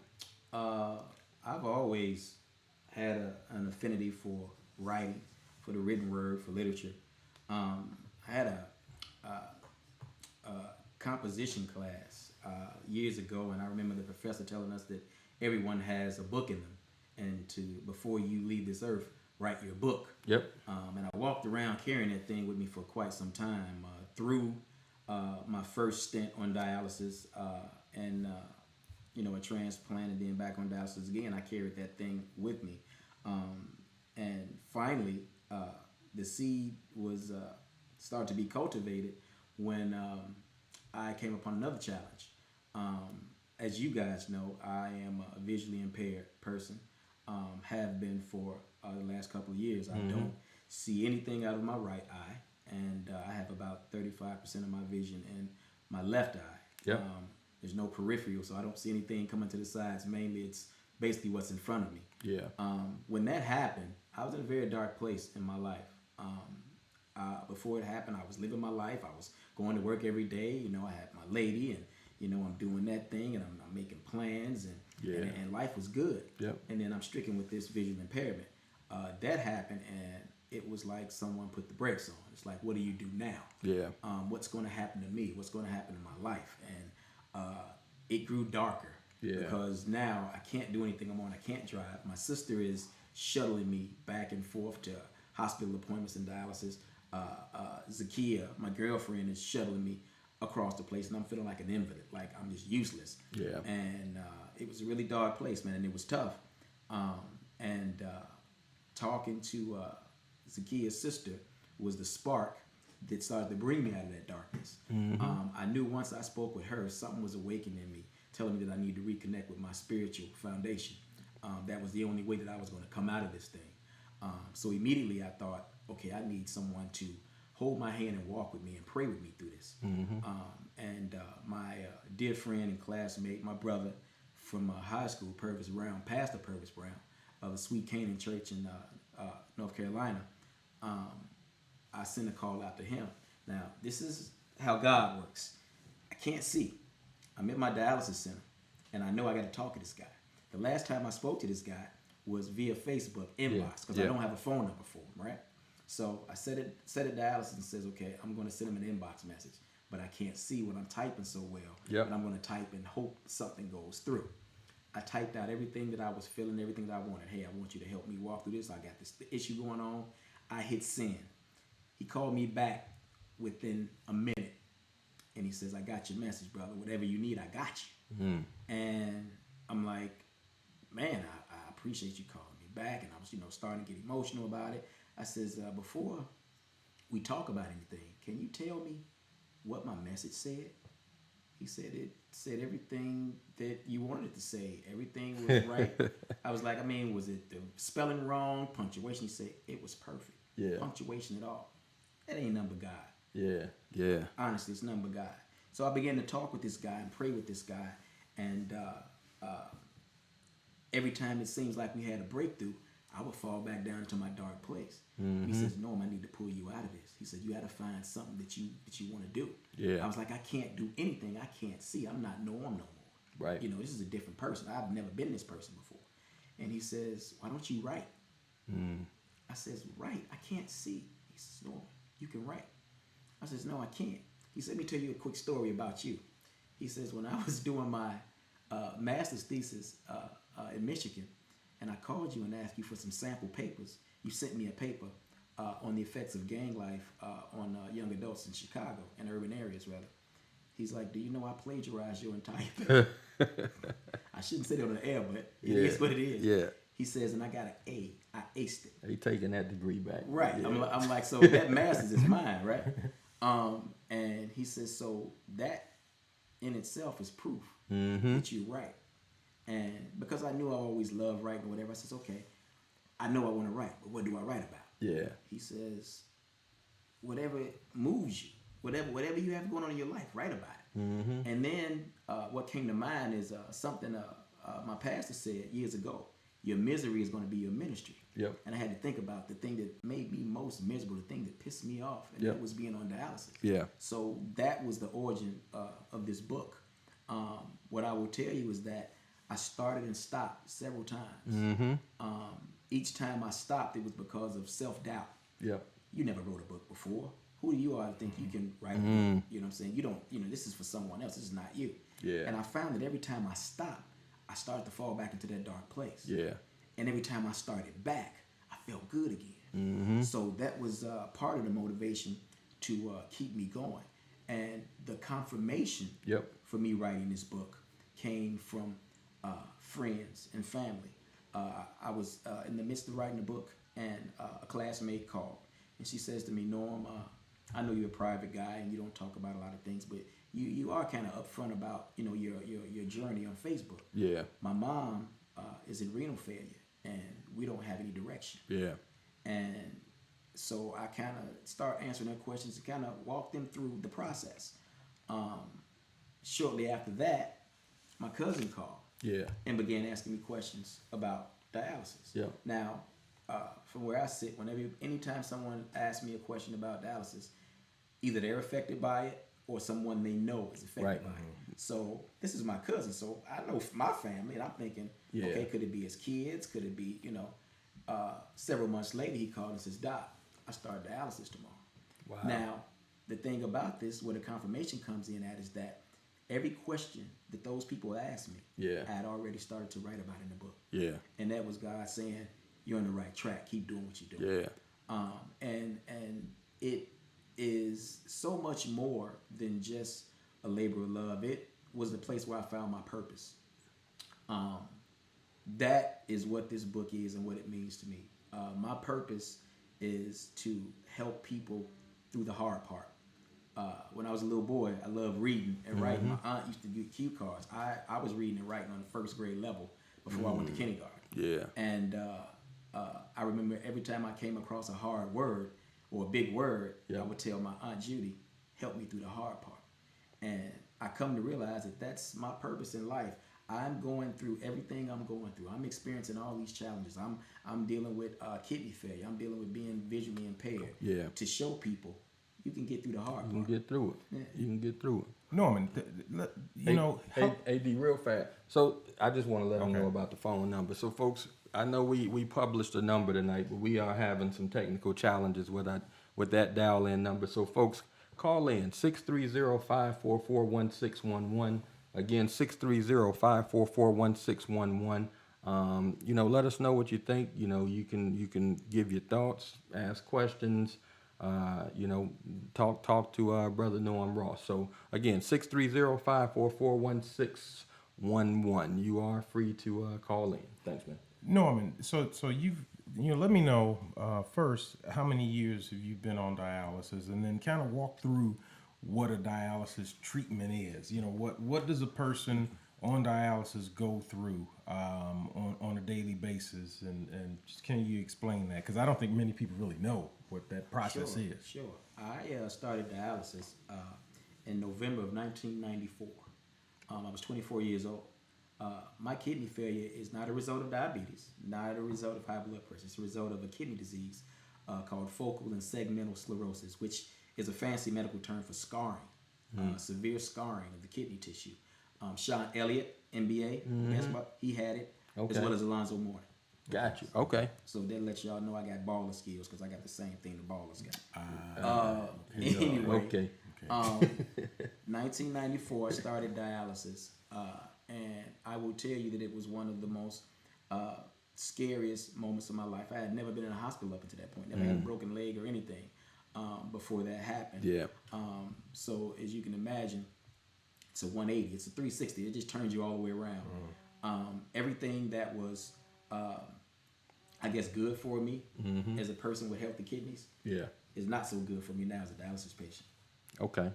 I've always had an affinity for writing, for the written word, for literature. I had a composition class years ago, and I remember the professor telling us that everyone has a book in them, and before you leave this earth, write your book. Yep. And I walked around carrying that thing with me for quite some time through my first stint on dialysis and a transplant, and then back on dialysis again. I carried that thing with me, and finally the seed was started to be cultivated when I came upon another challenge. As you guys know, I am a visually impaired person, have been for the last couple of years. I don't see anything out of my right eye, and I have about 35% of my vision in my left eye. Yep. There's no peripheral, so I don't see anything coming to the sides. Mainly, it's basically what's in front of me. Yeah. When that happened, I was in a very dark place in my life. Before it happened, I was living my life. I was going to work every day. I had my lady, and I'm doing that thing, and I'm making plans, and life was good. Yep. And then I'm stricken with this visual impairment. That happened, and it was like someone put the brakes on. It's like, what do you do now? Yeah. What's going to happen to me? What's going to happen in my life? And it grew darker. Yeah. Because now I can't do anything I'm on. I can't drive. My sister is shuttling me back and forth to hospital appointments and dialysis. Zakia, my girlfriend, is shuttling me across the place, and I'm feeling like an invalid, like I'm just useless. Yeah. And it was a really dark place, man, and it was tough. Talking to Zakia's sister was the spark that started to bring me out of that darkness. I knew once I spoke with her, something was awakening in me, telling me that I need to reconnect with my spiritual foundation. That was the only way that I was going to come out of this thing. So immediately I thought, okay, I need someone to hold my hand and walk with me and pray with me through this. My dear friend and classmate, my brother from high school, Purvis Brown, Pastor Purvis Brown of the Sweet Canaan Church in North Carolina, I sent a call out to him. Now, this is how God works. I can't see. I'm at my dialysis center, and I know I got to talk to this guy. The last time I spoke to this guy was via Facebook inbox, because I don't have a phone number for him, right? So I set it dialysis and says, okay, I'm going to send him an inbox message, but I can't see what I'm typing so well. But I'm going to type and hope something goes through. I typed out everything that I was feeling, everything that I wanted. Hey, I want you to help me walk through this. I got this issue going on. I hit send. He called me back within a minute, and he says, I got your message, brother. Whatever you need, I got you. And I'm like, man, I appreciate you calling me back. And I was, starting to get emotional about it. I says, before we talk about anything, can you tell me what my message said? He said it said everything that you wanted it to say. Everything was right. I was like, was it the spelling wrong, punctuation? He said it was perfect. Yeah. Punctuation at all. That ain't nothing but God. Yeah. Honestly, it's nothing but God. So I began to talk with this guy and pray with this guy. And every time it seems like we had a breakthrough, I would fall back down into my dark place. He says, Norm, I need to pull you out of this. He said, you got to find something that you want to do. Yeah. I was like, I can't do anything. I can't see. I'm not Norm no more. Right. This is a different person. I've never been this person before. And he says, why don't you write? I says, write? I can't see. He says, Norm, you can write. I says, no, I can't. He said, let me tell you a quick story about you. He says, when I was doing my master's thesis in Michigan, and I called you and asked you for some sample papers, you sent me a paper on the effects of gang life on young adults in Chicago, in urban areas rather. He's like, do you know I plagiarized your entire paper? I shouldn't say it on the air, but it is what it is. Yeah. He says, and I got an A. I aced it. He taking that degree back. Right. Yeah. I'm like, so that master's is mine, right? And he says, so that in itself is proof that you're right. And because I knew I always loved writing or whatever, I says, okay, I know I want to write, but what do I write about? Yeah. He says, whatever moves you, whatever you have going on in your life, write about it. And then what came to mind is something my pastor said years ago. Your misery is going to be your ministry. Yep. And I had to think about the thing that made me most miserable, the thing that pissed me off, and that was being on dialysis. Yeah. So that was the origin of this book. What I will tell you is that I started and stopped several times. Each time I stopped, it was because of self-doubt. Yep. You never wrote a book before. Who do you are to think you can write a book? You know what I'm saying? You don't, this is for someone else. This is not you. Yeah. And I found that every time I stopped, I started to fall back into that dark place. Yeah. And every time I started back, I felt good again. So that was part of the motivation to keep me going. And the confirmation for me writing this book came from friends and family. I was in the midst of writing the book, and a classmate called, and she says to me, Norm, I know you're a private guy and you don't talk about a lot of things, but you are kind of upfront about your journey on Facebook. Yeah. My mom is in renal failure, and we don't have any direction. Yeah. And so I kind of start answering their questions and kind of walk them through the process. Shortly after that, my cousin called. Yeah. And began asking me questions about dialysis. Yeah. Now, from where I sit, anytime someone asks me a question about dialysis, either they're affected by it or someone they know is affected by it. So this is my cousin, so I know my family, and I'm thinking, okay, could it be his kids? Could it be, several months later he called and says, Doc, I start dialysis tomorrow. Wow. Now, the thing about this, where the confirmation comes in at, is that every question that those people asked me, I had already started to write about in the book. Yeah. And that was God saying, you're on the right track. Keep doing what you're doing. Yeah. And it is so much more than just a labor of love. It was the place where I found my purpose. That is what this book is and what it means to me. My purpose is to help people through the hard part. When I was a little boy, I loved reading and writing. My aunt used to do cue cards. I was reading and writing on the first grade level before I went to kindergarten. Yeah. And I remember every time I came across a hard word or a big word, Yeah. I would tell my Aunt Judy, help me through the hard part. And I come to realize that that's my purpose in life. I'm going through everything I'm going through. I'm experiencing all these challenges. I'm dealing with kidney failure. I'm dealing with being visually impaired. Yeah. To show people you can get through the hard You can part. get through it. Yeah. You can get through it. Norman, Hey, AD, real fast. So I just want to let them Okay. know about the phone number. So, folks, I know we published a number tonight, but we are having some technical challenges with that dial-in number. So, folks, call in 630-544-1611. Again, 630-544-1611. Let us know what you think. You can give your thoughts, ask questions. Talk to Brother Norm Ross. So again, 630-544-1611. You are free to call in. Thanks, man. Norman, so let me know first, how many years have you been on dialysis, and then kind of walk through what a dialysis treatment is. What does a person on dialysis go through on a daily basis, and just can you explain that? Because I don't think many people really know what that process is. Sure. I started dialysis in November of 1994. I was 24 years old. My kidney failure is not a result of diabetes, not a result of high blood pressure. It's a result of a kidney disease called focal and segmental sclerosis, which is a fancy medical term for scarring, severe scarring of the kidney tissue. Sean Elliott, NBA, basketball, he had it, as well as Alonzo Mourning. Got you. Okay. So that lets y'all know I got baller skills because I got the same thing the ballers got. Anyway, Okay. 1994, I started dialysis, and I will tell you that it was one of the most scariest moments of my life. I had never been in a hospital up until that point, never had a broken leg or anything before that happened. Yeah. So as you can imagine, it's a 180, it's a 360. It just turns you all the way around. Everything that was I guess good for me as a person with healthy kidneys is not so good for me now as a dialysis patient. Okay.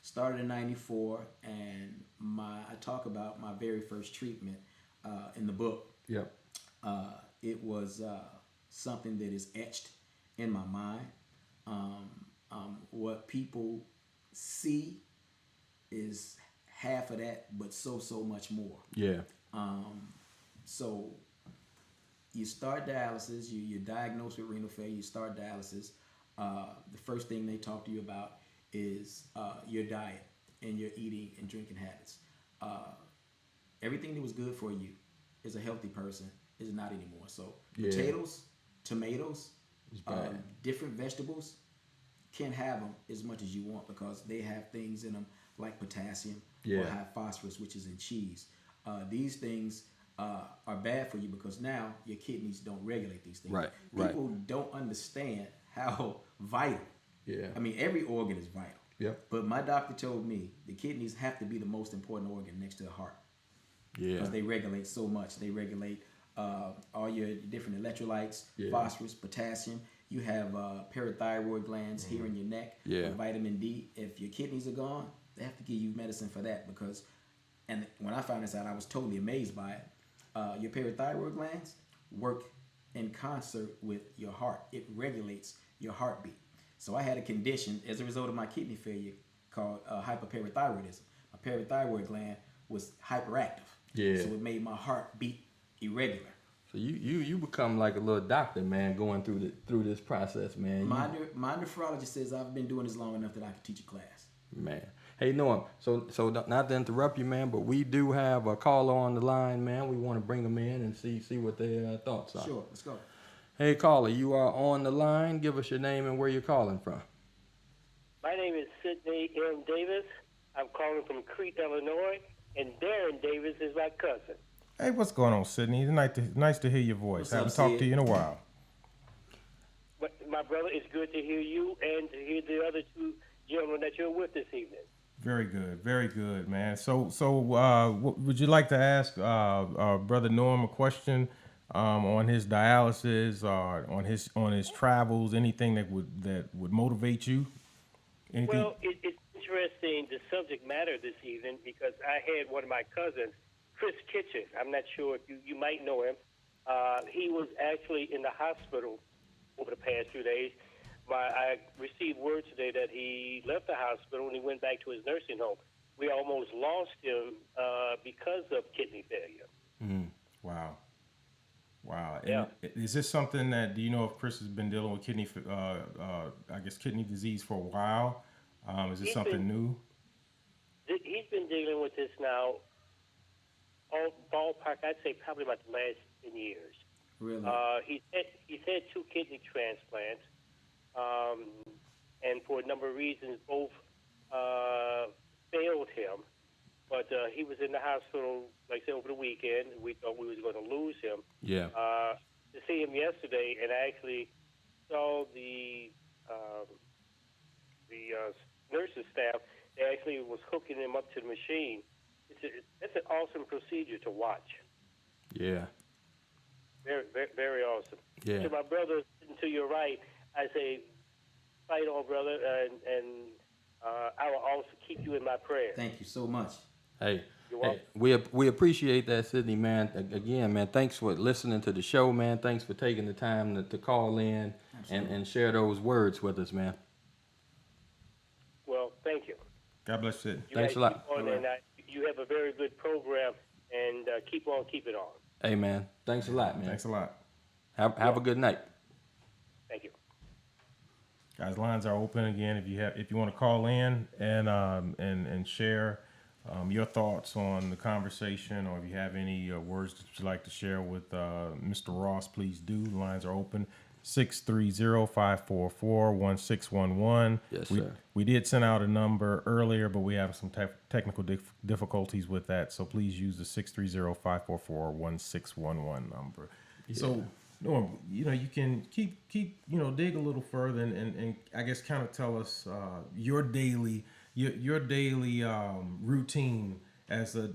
Started in 94, and I talk about my very first treatment in the book. Yep. It was something that is etched in my mind. What people see is half of that, but so much more. Yeah. So you start dialysis, you're diagnosed with renal failure, you start dialysis. The first thing they talk to you about is your diet and your eating and drinking habits. Everything that was good for you as a healthy person is not anymore. So potatoes, tomatoes, different vegetables, can't have them as much as you want because they have things in them like potassium or high phosphorus, which is in cheese. These things are bad for you because now your kidneys don't regulate these things. Right. People don't understand how vital. Yeah. I mean, every organ is vital. Yep. But my doctor told me the kidneys have to be the most important organ next to the heart. Yeah. Because they regulate so much. They regulate all your different electrolytes, phosphorus, potassium. You have parathyroid glands here in your neck. Yeah. Vitamin D. If your kidneys are gone, they have to give you medicine for that because, and when I found this out, I was totally amazed by it. Your parathyroid glands work in concert with your heart. It regulates your heartbeat. So I had a condition as a result of my kidney failure called hyperparathyroidism. My parathyroid gland was hyperactive. Yeah. So it made my heart beat irregular. So you become like a little doctor, man, going through this process, man. My nephrologist says I've been doing this long enough that I can teach a class. Man. Hey, Norm, so not to interrupt you, man, but we do have a caller on the line, man. We want to bring them in and see what their thoughts are. Sure, let's go. Hey, caller, you are on the line. Give us your name and where you're calling from. My name is Sidney M. Davis. I'm calling from Crete, Illinois, and Darren Davis is my cousin. Hey, what's going on, Sydney? Nice to hear your voice. What's up, Haven't talked Sid? to you in a while. But my brother, it's good to hear you and to hear the other two gentlemen that you're with this evening. Very good, man. So, would you like to ask Brother Norm a question on his dialysis or on his travels? Anything that would motivate you? Anything? Well, it's interesting, the subject matter this evening, because I had one of my cousins, Chris Kitchen. I'm not sure if you might know him. He was actually in the hospital over the past few days. I received word today that he left the hospital and he went back to his nursing home. We almost lost him because of kidney failure. Wow. Wow. Yeah. And is this something that, do you know if Chris has been dealing with kidney disease for a while? Is this something new? He's been dealing with this now, ballpark, I'd say probably about the last 10 years. Really? He's had 2 kidney transplants, and for a number of reasons, both failed him. But he was in the hospital, like I said, over the weekend. We thought we was going to lose him. Yeah. To see him yesterday, and I actually saw the nurses staff. They actually was hooking him up to the machine. It's an awesome procedure to watch. Yeah. Very, very, very awesome. Yeah. To my brother sitting to your right, I say, fight on, brother, and I will also keep you in my prayers. Thank you so much. Hey, You're welcome. we appreciate that, Sydney, man. Again, man, thanks for listening to the show, man. Thanks for taking the time to call in and share those words with us, man. Well, thank you. God bless Sid. Thanks a lot. Keep on, and you have a very good program, and keep on keeping on. Hey, man. Thanks a lot, man. Thanks a lot. Have a good night. Thank you. Guys, lines are open again. If you want to call in and share your thoughts on the conversation, or if you have any words that you'd like to share with Mr. Ross, please do. The lines are open. 630-544-1611. Yes, sir. We did send out a number earlier, but we have some technical difficulties with that. So please use the 630-544-1611 number. Yeah. So, Norm, you can keep dig a little further and I guess kind of tell us your daily routine as a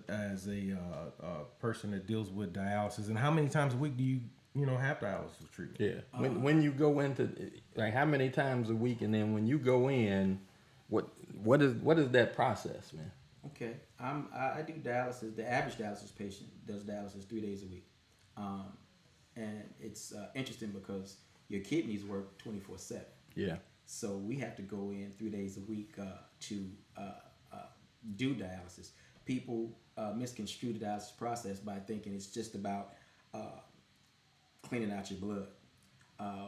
person that deals with dialysis, and how many times a week do you have dialysis treatment? Yeah. When you go into, like, how many times a week, and then when you go in, what is that process, man? Okay, I do dialysis. The average dialysis patient does dialysis 3 days a week, and it's interesting because your kidneys work 24/7. Yeah. So we have to go in 3 days a week to do dialysis. People misconstrue the dialysis process by thinking it's just about cleaning out your blood.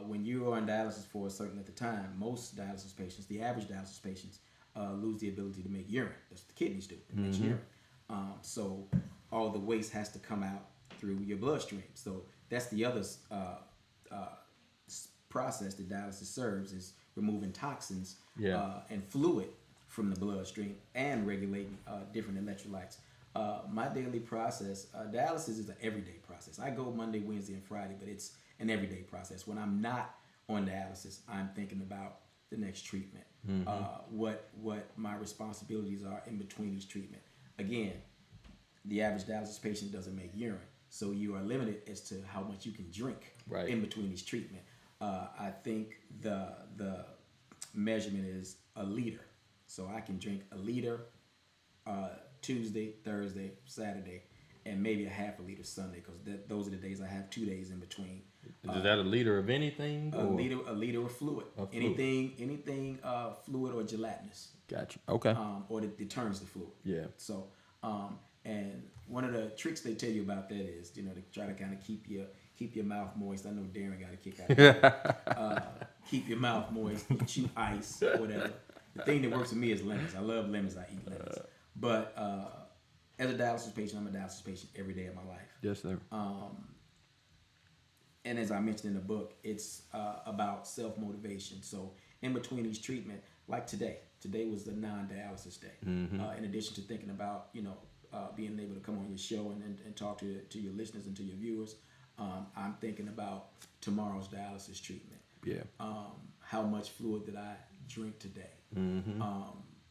When you are on dialysis for a certain length of time, most dialysis patients, the average dialysis patients, lose the ability to make urine. That's what the kidneys do. It makes urine. So all the waste has to come out through your bloodstream. So that's the other process that dialysis serves, is removing toxins and fluid from the bloodstream and regulating different electrolytes. My daily process, dialysis is an everyday process. I go Monday, Wednesday, and Friday, but it's an everyday process. When I'm not on dialysis, I'm thinking about the next treatment, what my responsibilities are in between each treatment. Again, the average dialysis patient doesn't make urine, so you are limited as to how much you can drink in between each treatment. I think the measurement is a liter, so I can drink a liter Tuesday, Thursday, Saturday, and maybe a half a liter Sunday, because those are the days I have 2 days in between. Is that a liter of anything? A liter of fluid. Anything fluid or gelatinous. Gotcha. Okay. Or that turns the fluid. Yeah. So, and one of the tricks they tell you about that is, to try to kind of keep your mouth moist. I know Darren got a kick out of that. Keep your mouth moist. Chew ice, whatever. The thing that works for me is lemons. I love lemons. I eat lemons. But as a dialysis patient, I'm a dialysis patient every day of my life. Yes, sir. And as I mentioned in the book, it's about self-motivation. So in between each treatment, like today was the non-dialysis day. In addition to thinking about, being able to come on your show and talk to your listeners and to your viewers, I'm thinking about tomorrow's dialysis treatment. Yeah. How much fluid did I drink today?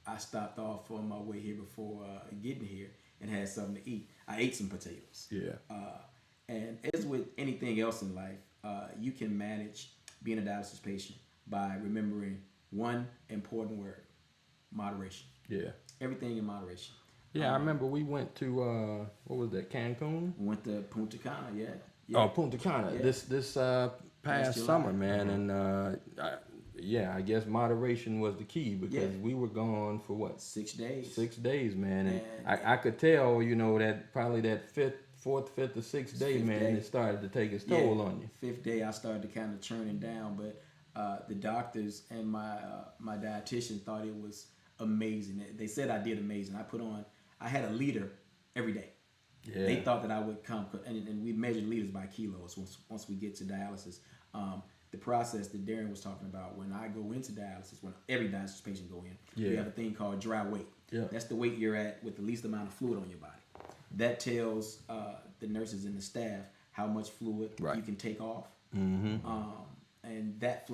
I stopped off on my way here before getting here and had something to eat. I ate some potatoes. Yeah. And as with anything else in life, you can manage being a dialysis patient by remembering one important word: moderation. Yeah. Everything in moderation. Yeah, I remember we went to what was that, Cancun? We went to Punta Cana, yeah. Yeah. Oh, Punta Cana. Yeah. This past July. summer, man, and I guess moderation was the key because Yeah. we were gone for what? 6 days. 6 days, man, and And- I could tell, that probably that fourth, fifth, or sixth day, Fifth man, day. it started to take its toll on you. 5th day, I started to kind of churning down, but the doctors and my dietitian thought it was amazing. They said I did amazing. I had a liter every day. Yeah. They thought that I would come, and we measured liters by kilos once we get to dialysis. The process that Darren was talking about, when I go into dialysis, when every dialysis patient go in, we Yeah. have a thing called dry weight. Yeah. That's the weight you're at with the least amount of fluid on your body. That tells the nurses and the staff how much fluid Right. you can take off, Mm-hmm. and that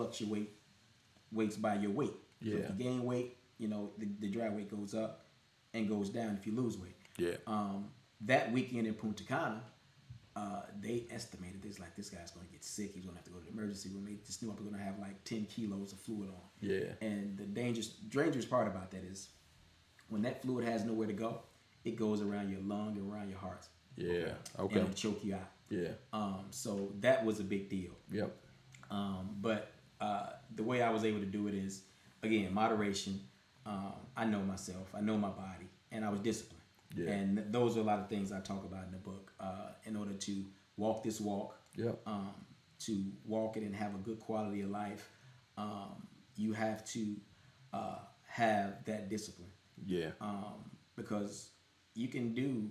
weights by your weight. So Yeah. if you gain weight, the dry weight goes up and goes down if you lose weight. Yeah. That weekend in Punta Cana, they estimated this guy's going to get sick. He's going to have to go to the emergency room. They just knew I was going to have like 10 kilos of fluid on. Yeah. And the dangerous part about that is when that fluid has nowhere to go, it goes around your lung and around your heart. Yeah. And Okay. it'll choke you out. Yeah. So that was a big deal. Yep. But the way I was able to do it is, again, moderation. I know myself, I know my body, and I was disciplined. Yeah. And those are a lot of things I talk about in the book. In order to walk this walk, Yep. to walk it and have a good quality of life, you have to have that discipline. Yeah. Because you can do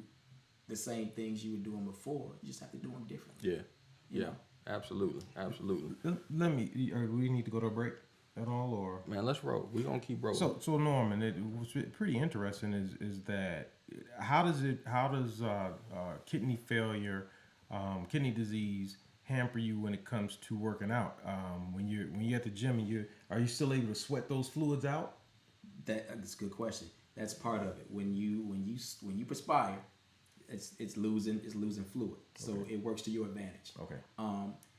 the same things you were doing before. You just have to do them differently. Yeah. You Yeah. know? Absolutely. Absolutely. Let me. We need to go to a break at all, or Man, let's roll. We're gonna keep rolling. so Norman, it was pretty interesting. Is that how does kidney failure, kidney disease hamper you when it comes to working out? When you're at the gym and are you still able to sweat those fluids out? That's a good question. That's part of it. When you perspire, it's losing fluid. So Okay. it works to your advantage. Okay.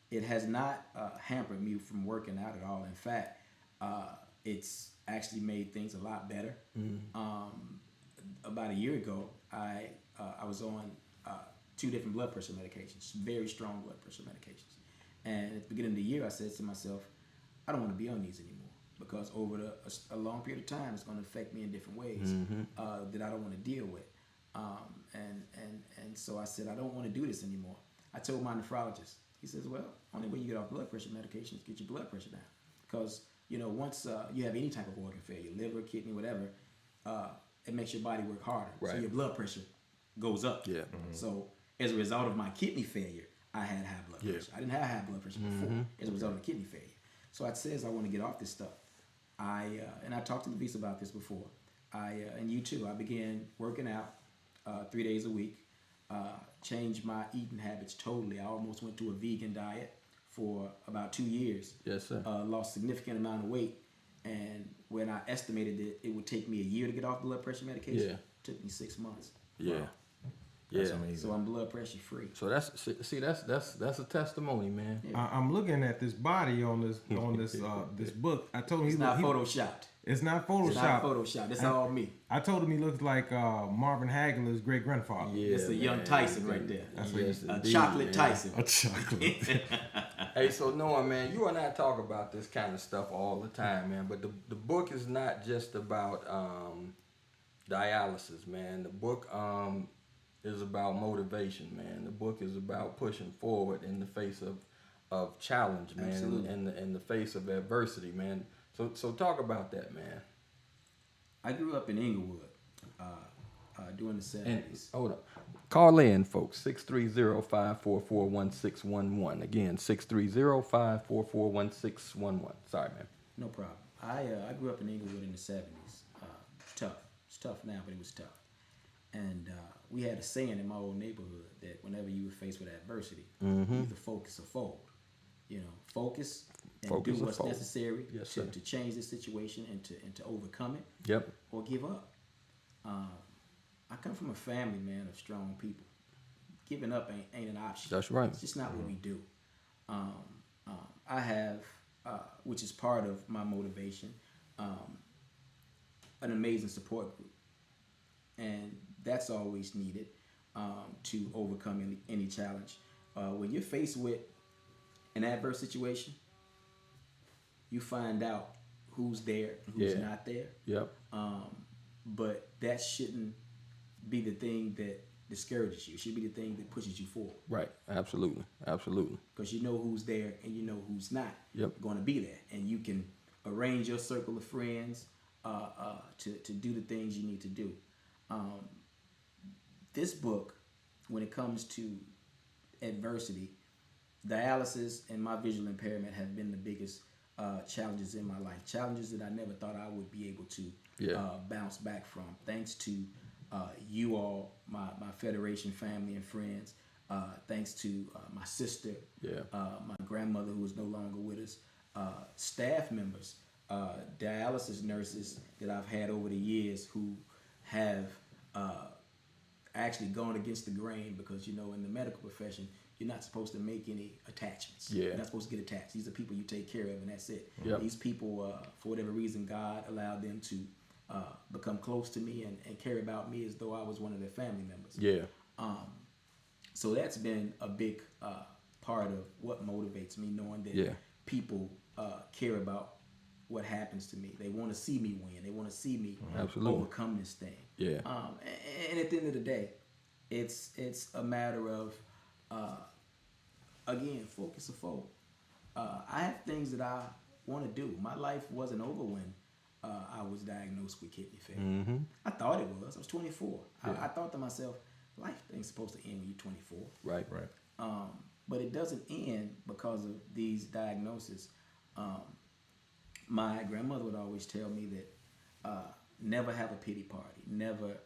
It has not hampered me from working out at all. In fact, it's actually made things a lot better. About a year ago, I was on 2 different blood pressure medications, very strong blood pressure medications. And at the beginning of the year, I said to myself, I don't want to be on these anymore because over a long period of time, it's going to affect me in different ways that I don't want to deal with. And so I said, I don't want to do this anymore. I told my nephrologist. He says, well, only way you get off blood pressure medication is get your blood pressure down. Because, once you have any type of organ failure, liver, kidney, whatever, it makes your body work harder. Right. So your blood pressure goes up. Yeah. So as a result of my kidney failure, I had high blood Yeah. pressure. I didn't have high blood pressure before as a result of kidney failure. So I says I want to get off this stuff. And I talked to Lavisa about this before. And you too. I began working out 3 days a week. Changed my eating habits totally. I almost went to a vegan diet for about 2 years. Yes, sir. Lost significant amount of weight. And when I estimated that it would take me a year to get off blood pressure medication, Yeah. it took me 6 months. Yeah. That's Yeah. amazing. So I'm blood pressure free. So that's a testimony, man. Yeah. I'm looking at this body on this this book. I told him It's he not he- photoshopped. It's not It's not Photoshop. photoshopped. It's all me. I told him he looked like Marvin Hagler's great grandfather. Yeah, It's a young man. Tyson right there. That's what Yes, A indeed, chocolate man. Tyson. A chocolate. Hey, so Noah, man, you and I talk about this kind of stuff all the time, man. But the book is not just about dialysis, man. The book is about motivation, man. The book is about pushing forward in the face of challenge, man, Absolutely. in the face of adversity, man. So talk about that, man. I grew up in Inglewood during the And 70s. hold up. Call in, folks, 630-544-1611. Again, 630-544-1611. Sorry, man. No problem. I grew up in Inglewood in the 70s. Tough. It's tough now, but it was tough. And we had a saying in my old neighborhood that whenever you were faced with adversity, you either focus or fold. Focus and Focus do or what's fold. necessary Yes, sir. to change the situation and to overcome it, Yep. or give up. I come from a family, man, of strong people. Giving up ain't an option. That's right. It's just not what we do. I have, which is part of my motivation, an amazing support group. And that's always needed to overcome any challenge. when you're faced with an adverse situation, you find out who's there and who's not there. Yep. But that shouldn't be the thing that discourages you. It should be the thing that pushes you forward. Right. Absolutely. Absolutely. Because you know who's there and you know who's not Yep. going to be there. And you can arrange your circle of friends to do the things you need to do. This book, when it comes to adversity, dialysis and my visual impairment have been the biggest challenges in my life. Challenges that I never thought I would be able to bounce back from. Thanks to you all, my Federation family and friends. Thanks to my sister, my grandmother who is no longer with us, staff members, dialysis nurses that I've had over the years who have actually gone against the grain, because in the medical profession you're not supposed to make any attachments. You're not supposed to get attached. These are people you take care of, and that's it. These people, for whatever reason, God allowed them to become close to me and care about me as though I was one of their family members. So that's been a big part of what motivates me, knowing that people care about what happens to me. They want to see me win. They want to see me overcome this thing. And at the end of the day, it's a matter of again, focus or fold. I have things that I want to do. My life wasn't over when I was diagnosed with kidney failure. I thought it was. I was 24. I thought to myself, life ain't supposed to end when you're 24. Right. But it doesn't end because of these diagnoses. My grandmother would always tell me that never have a pity party. Never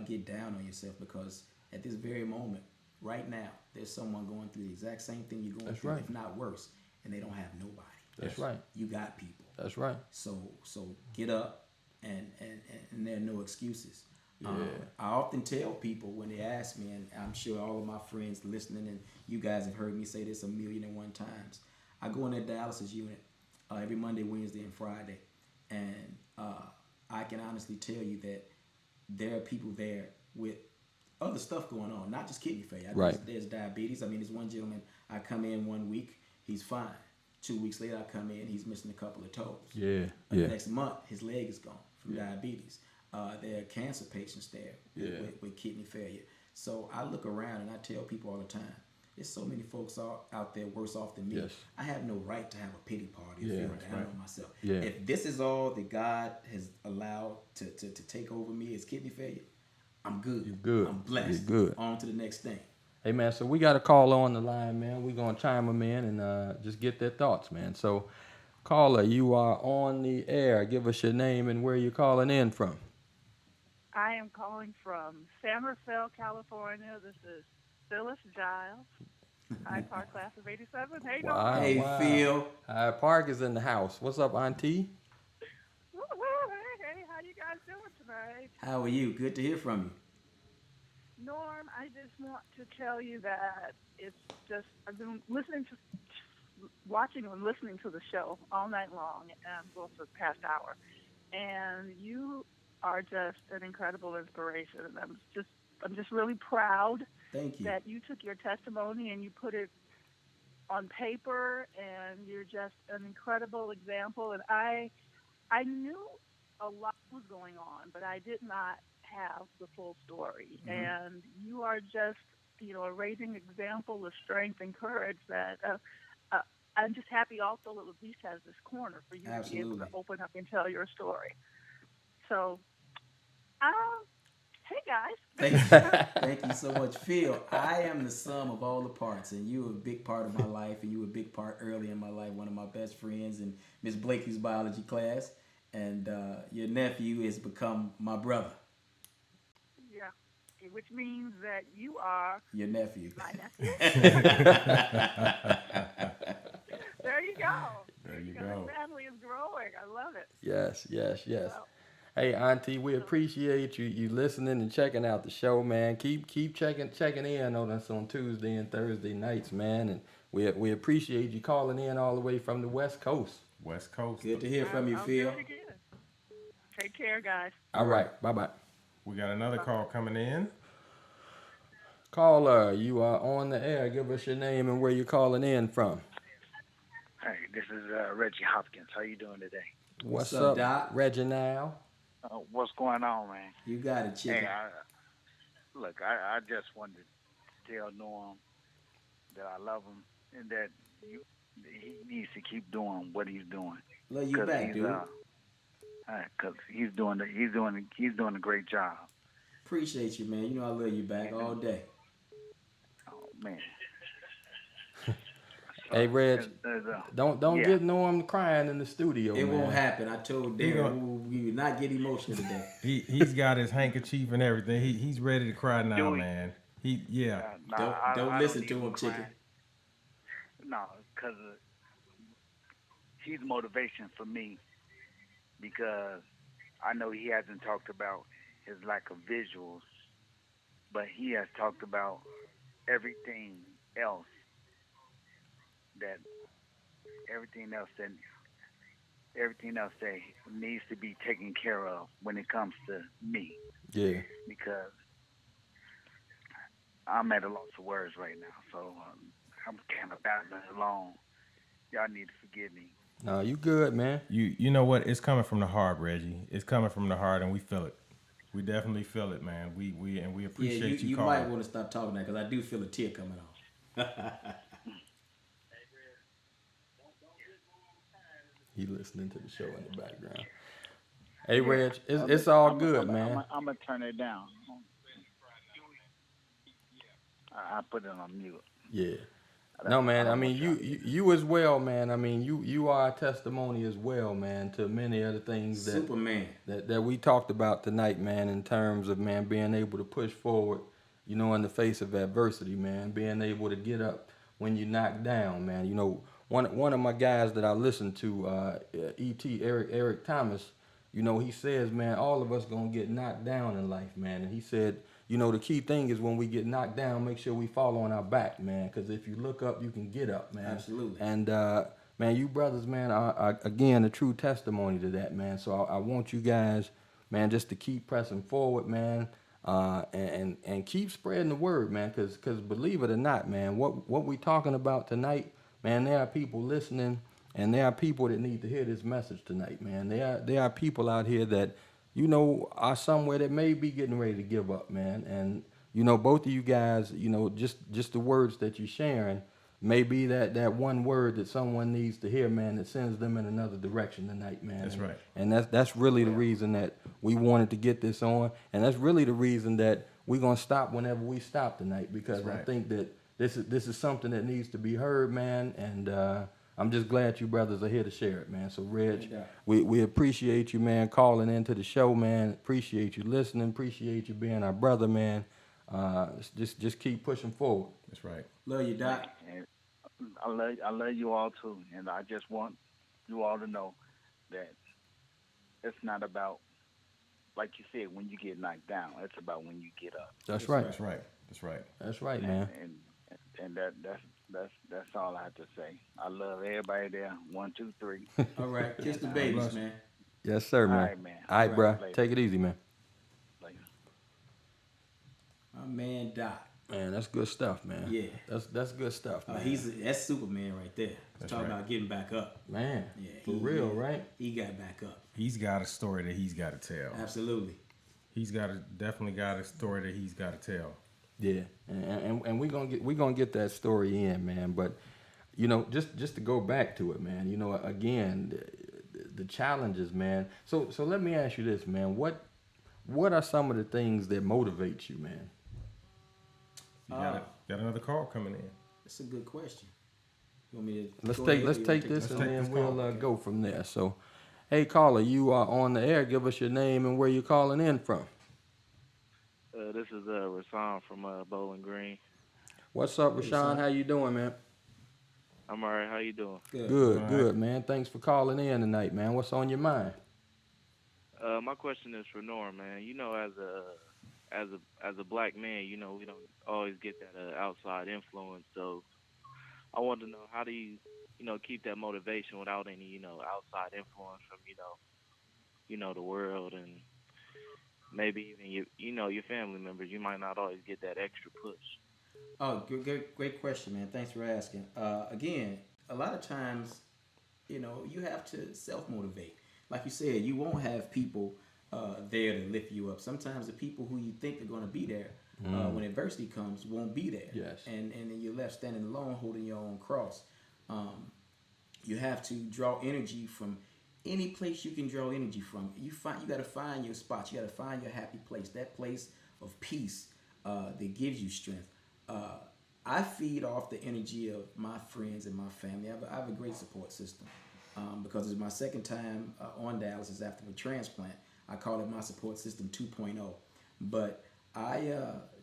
get down on yourself, because at this very moment, right now, there's someone going through the exact same thing you're going through, if not worse, and they don't have nobody. That's right. You got people. That's right. So get up, and there are no excuses. I often tell people when they ask me, and I'm sure all of my friends listening, and you guys have heard me say this 1,000,001 times, I go in that dialysis unit every Monday, Wednesday, and Friday, and I can honestly tell you that there are people there with other stuff going on, not just kidney failure. There's diabetes. I mean, there's one gentleman, I come in 1 week, he's fine. 2 weeks later, I come in, he's missing a couple of toes. The next month, his leg is gone from diabetes. There are cancer patients there with kidney failure. So I look around and I tell people all the time, there's so many folks out there worse off than me. I have no right to have a pity party or feel down on myself. If this is all that God has allowed to take over me is kidney failure, I'm good. You're good. I'm blessed. You're good. On to the next thing. Hey, man, so we got a caller on the line, man. We're going to chime them in and just get their thoughts, man. So, caller, you are on the air. Give us your name and where you're calling in from. I am calling from San Rafael, California. This is Phyllis Giles. Hyde Park class of 87. Hey, Wow, Hey, wow. Phil. Hyde Park is in the house. What's up, Auntie? Hey, how you guys doing tonight? How are you? Good to hear from you. Norm, I just want to tell you that it's just, I've been watching and listening to the show all night long, and well, for the past hour. And you are just an incredible inspiration. And I'm just really proud Thank you. that you took your testimony and you put it on paper, and you're just an incredible example. And I knew a lot was going on, but I did not have the full story. And you are just, a raising example of strength and courage that I'm just happy also that Beast has this corner for you to be able to open up and tell your story. So, hey guys. Thank you so much, Phil. I am the sum of all the parts, and you were a big part of my life, and you were a big part early in my life. One of my best friends in Miss Blakely's biology class, and your nephew has become my brother. Yeah, which means that you are your nephew. My nephew. There you go. There you The go. family is growing. I love it. Yes. Well, Hey, Auntie, we appreciate you listening and checking out the show, man. Keep checking in on us on Tuesday and Thursday nights, man. And we appreciate you calling in all the way from the West Coast. West Coast. Good to hear from you, I'll Phil. do it again. Take care, guys. All right. Bye-bye. We got another call coming in. Caller, you are on the air. Give us your name and where you're calling in from. Hey, this is Reggie Hopkins. How you doing today? What's up, up, Doc? Reginald? What's going on, man? You got it, chicken. Hey, I just wanted to tell Norm that I love him and that he needs to keep doing what he's doing. Love you back, dude. Cause he's doing a great job. Appreciate you, man. You know I love you back all day. Oh man. Hey, Reg, don't yeah. get Norm crying in the studio. It man. won't happen. I told Darren we would not get emotional today. He's got his handkerchief and everything. He's ready to cry now, man. Don't listen to him, chicken. No, because he's motivation for me because I know he hasn't talked about his lack of visuals, but he has talked about everything else that needs to be taken care of when it comes to me. Yeah. Because I'm at a loss of words right now, so I'm kind of battling along. Y'all need to forgive me. No, you good, man. You know what? It's coming from the heart, Reggie. It's coming from the heart, and we feel it. We definitely feel it, man. We appreciate you calling. You might want to stop talking that because I do feel a tear coming off. He listening to the show in the background. Hey, Reg, it's all good, man. I'm gonna turn it down. I put it on mute. Yeah. No, man. I mean, you as well, man. I mean, you are a testimony as well, man, to many of the things that we talked about tonight, man, in terms of, man, being able to push forward, you know, in the face of adversity, man, being able to get up when you're knocked down, man. You know, one of my guys that I listen to, E.T. Eric Thomas, you know, he says, man, all of us gonna get knocked down in life, man. And he said, you know, the key thing is when we get knocked down, make sure we fall on our back, man. Because if you look up, you can get up, man. Absolutely. And, man, you brothers, man, are again, a true testimony to that, man. So I want you guys, man, just to keep pressing forward, man, and keep spreading the word, man. Because believe it or not, man, what we talking about tonight, man, there are people listening, and there are people that need to hear this message tonight, man. There are people out here that, you know, are somewhere that may be getting ready to give up, man. And, you know, both of you guys, you know, just the words that you're sharing may be that one word that someone needs to hear, man, that sends them in another direction tonight, man. That's right. And that's really the reason that we wanted to get this on. And that's really the reason that we're going to stop whenever we stop tonight, because I think that this is something that needs to be heard, man. And, I'm just glad you brothers are here to share it, man. So, Reg, we appreciate you, man, calling into the show, man. Appreciate you listening. Appreciate you being our brother, man. Just keep pushing forward. That's right. Love you, Doc. I love you all too, and I just want you all to know that it's not about, like you said, when you get knocked down. It's about when you get up. That's right. That's right. That's right. That's right, man. And that's all I have to say. I love everybody there. 1, 2, 3. All right, kiss the babies, man. Yes, sir, man. All right, man. All right, bro. Later. Take it easy, man. Later. My man, Doc. Man, that's good stuff, man. Yeah, that's good stuff, man. That's Superman right there. Talking about getting back up, man. Yeah, for real, right? He got back up. He's got a story that he's got to tell. Absolutely. He's definitely got a story that he's got to tell. Yeah, and we're gonna get that story in, man. But you know, just to go back to it, man. You know, again, the challenges, man. So let me ask you this, man. What are some of the things that motivate you, man? You got another call coming in. That's a good question. You want me to let's take this and then we'll go from there. So, hey, caller, you are on the air. Give us your name and where you're calling in from. This is Rasan from Bowling Green. What's up, Rashawn? How you doing, man? I'm all right. How you doing? Good, man. Thanks for calling in tonight, man. What's on your mind? My question is for Norm, man. You know, as a black man, you know, we don't always get that outside influence. So I want to know, how do you keep that motivation without any outside influence from the world and maybe even your family members, you might not always get that extra push. Oh, great question, man. Thanks for asking. Again, a lot of times, you have to self motivate. Like you said, you won't have people there to lift you up. Sometimes the people who you think are going to be there when adversity comes won't be there. Yes. And then you're left standing alone, holding your own cross. You have to draw energy from any place you can draw energy from. You got to find your spot. You got to find your happy place. That place of peace that gives you strength. I feed off the energy of my friends and my family. I have a great support system because it's my second time on dialysis after the transplant. I call it my support system 2.0. But I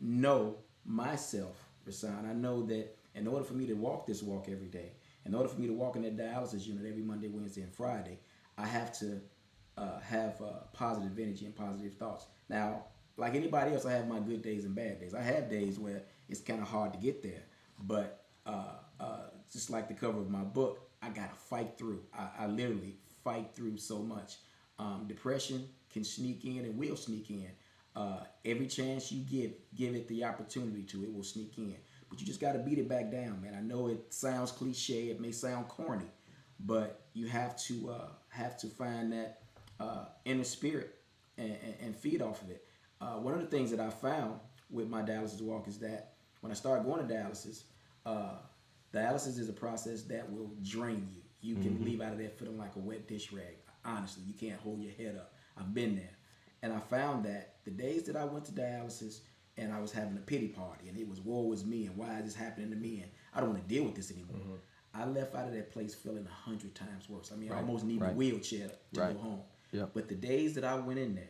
know myself, Rasan. I know that in order for me to walk this walk every day, in order for me to walk in that dialysis unit every Monday, Wednesday, and Friday, I have to have positive energy and positive thoughts. Now, like anybody else, I have my good days and bad days. I have days where it's kind of hard to get there, but just like the cover of my book, I gotta fight through. I literally fight through so much. Depression can sneak in and will sneak in. Every chance you give it the opportunity to, it will sneak in. But you just gotta beat it back down, man. I know it sounds cliche, it may sound corny, but you have to find that inner spirit and feed off of it. One of the things that I found with my dialysis walk is that when I started going to dialysis, dialysis is a process that will drain you. You can leave out of there feeling like a wet dish rag. Honestly, you can't hold your head up. I've been there. And I found that the days that I went to dialysis and I was having a pity party and it was woe is me and why is this happening to me and I don't want to deal with this anymore. I left out of that place feeling 100 times worse. I mean, I almost need a wheelchair to go home. Yep. But the days that I went in there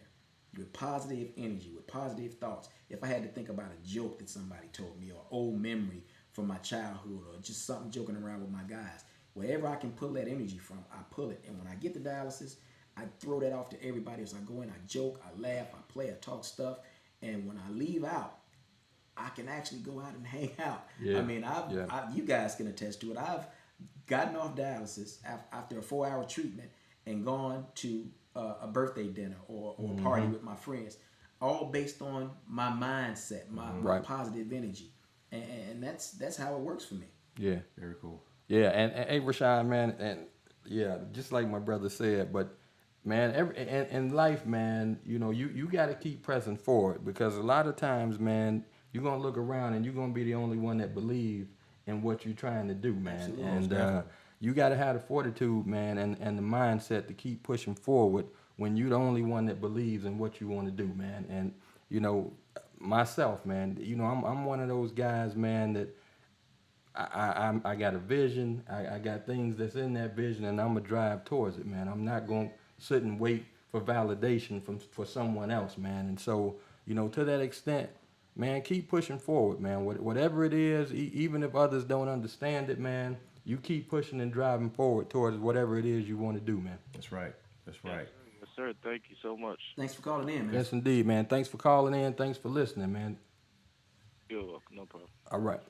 with positive energy, with positive thoughts, if I had to think about a joke that somebody told me or old memory from my childhood or just something joking around with my guys, wherever I can pull that energy from, I pull it. And when I get to dialysis, I throw that off to everybody as I go in. I joke, I laugh, I play, I talk stuff. And when I leave out, I can actually go out and hang out. Yeah. I mean, you guys can attest to it. I've gotten off dialysis after a 4-hour treatment and gone to a birthday dinner or a party with my friends, all based on my mindset, my positive energy. And that's how it works for me. Yeah. Very cool. Yeah, and hey, Rashawn, man, and yeah, just like my brother said, but man, in life, man, you got to keep pressing forward because a lot of times, man, you're gonna look around and you're gonna be the only one that believe in what you're trying to do, man. Absolutely. And you got to have the fortitude, man, and the mindset to keep pushing forward when you're the only one that believes in what you want to do, man. And myself, man, I'm one of those guys, man, that I got a vision. I got things that's in that vision, and I'm gonna drive towards it, man. I'm not gonna sit and wait for validation for someone else, man. And so, to that extent, man, keep pushing forward, man. Whatever it is, even if others don't understand it, man, you keep pushing and driving forward towards whatever it is you want to do, man. That's right. That's right. Yes, sir. Thank you so much. Thanks for calling in, man. Yes, indeed, man. Thanks for calling in. Thanks for listening, man. You're welcome. No problem. All right.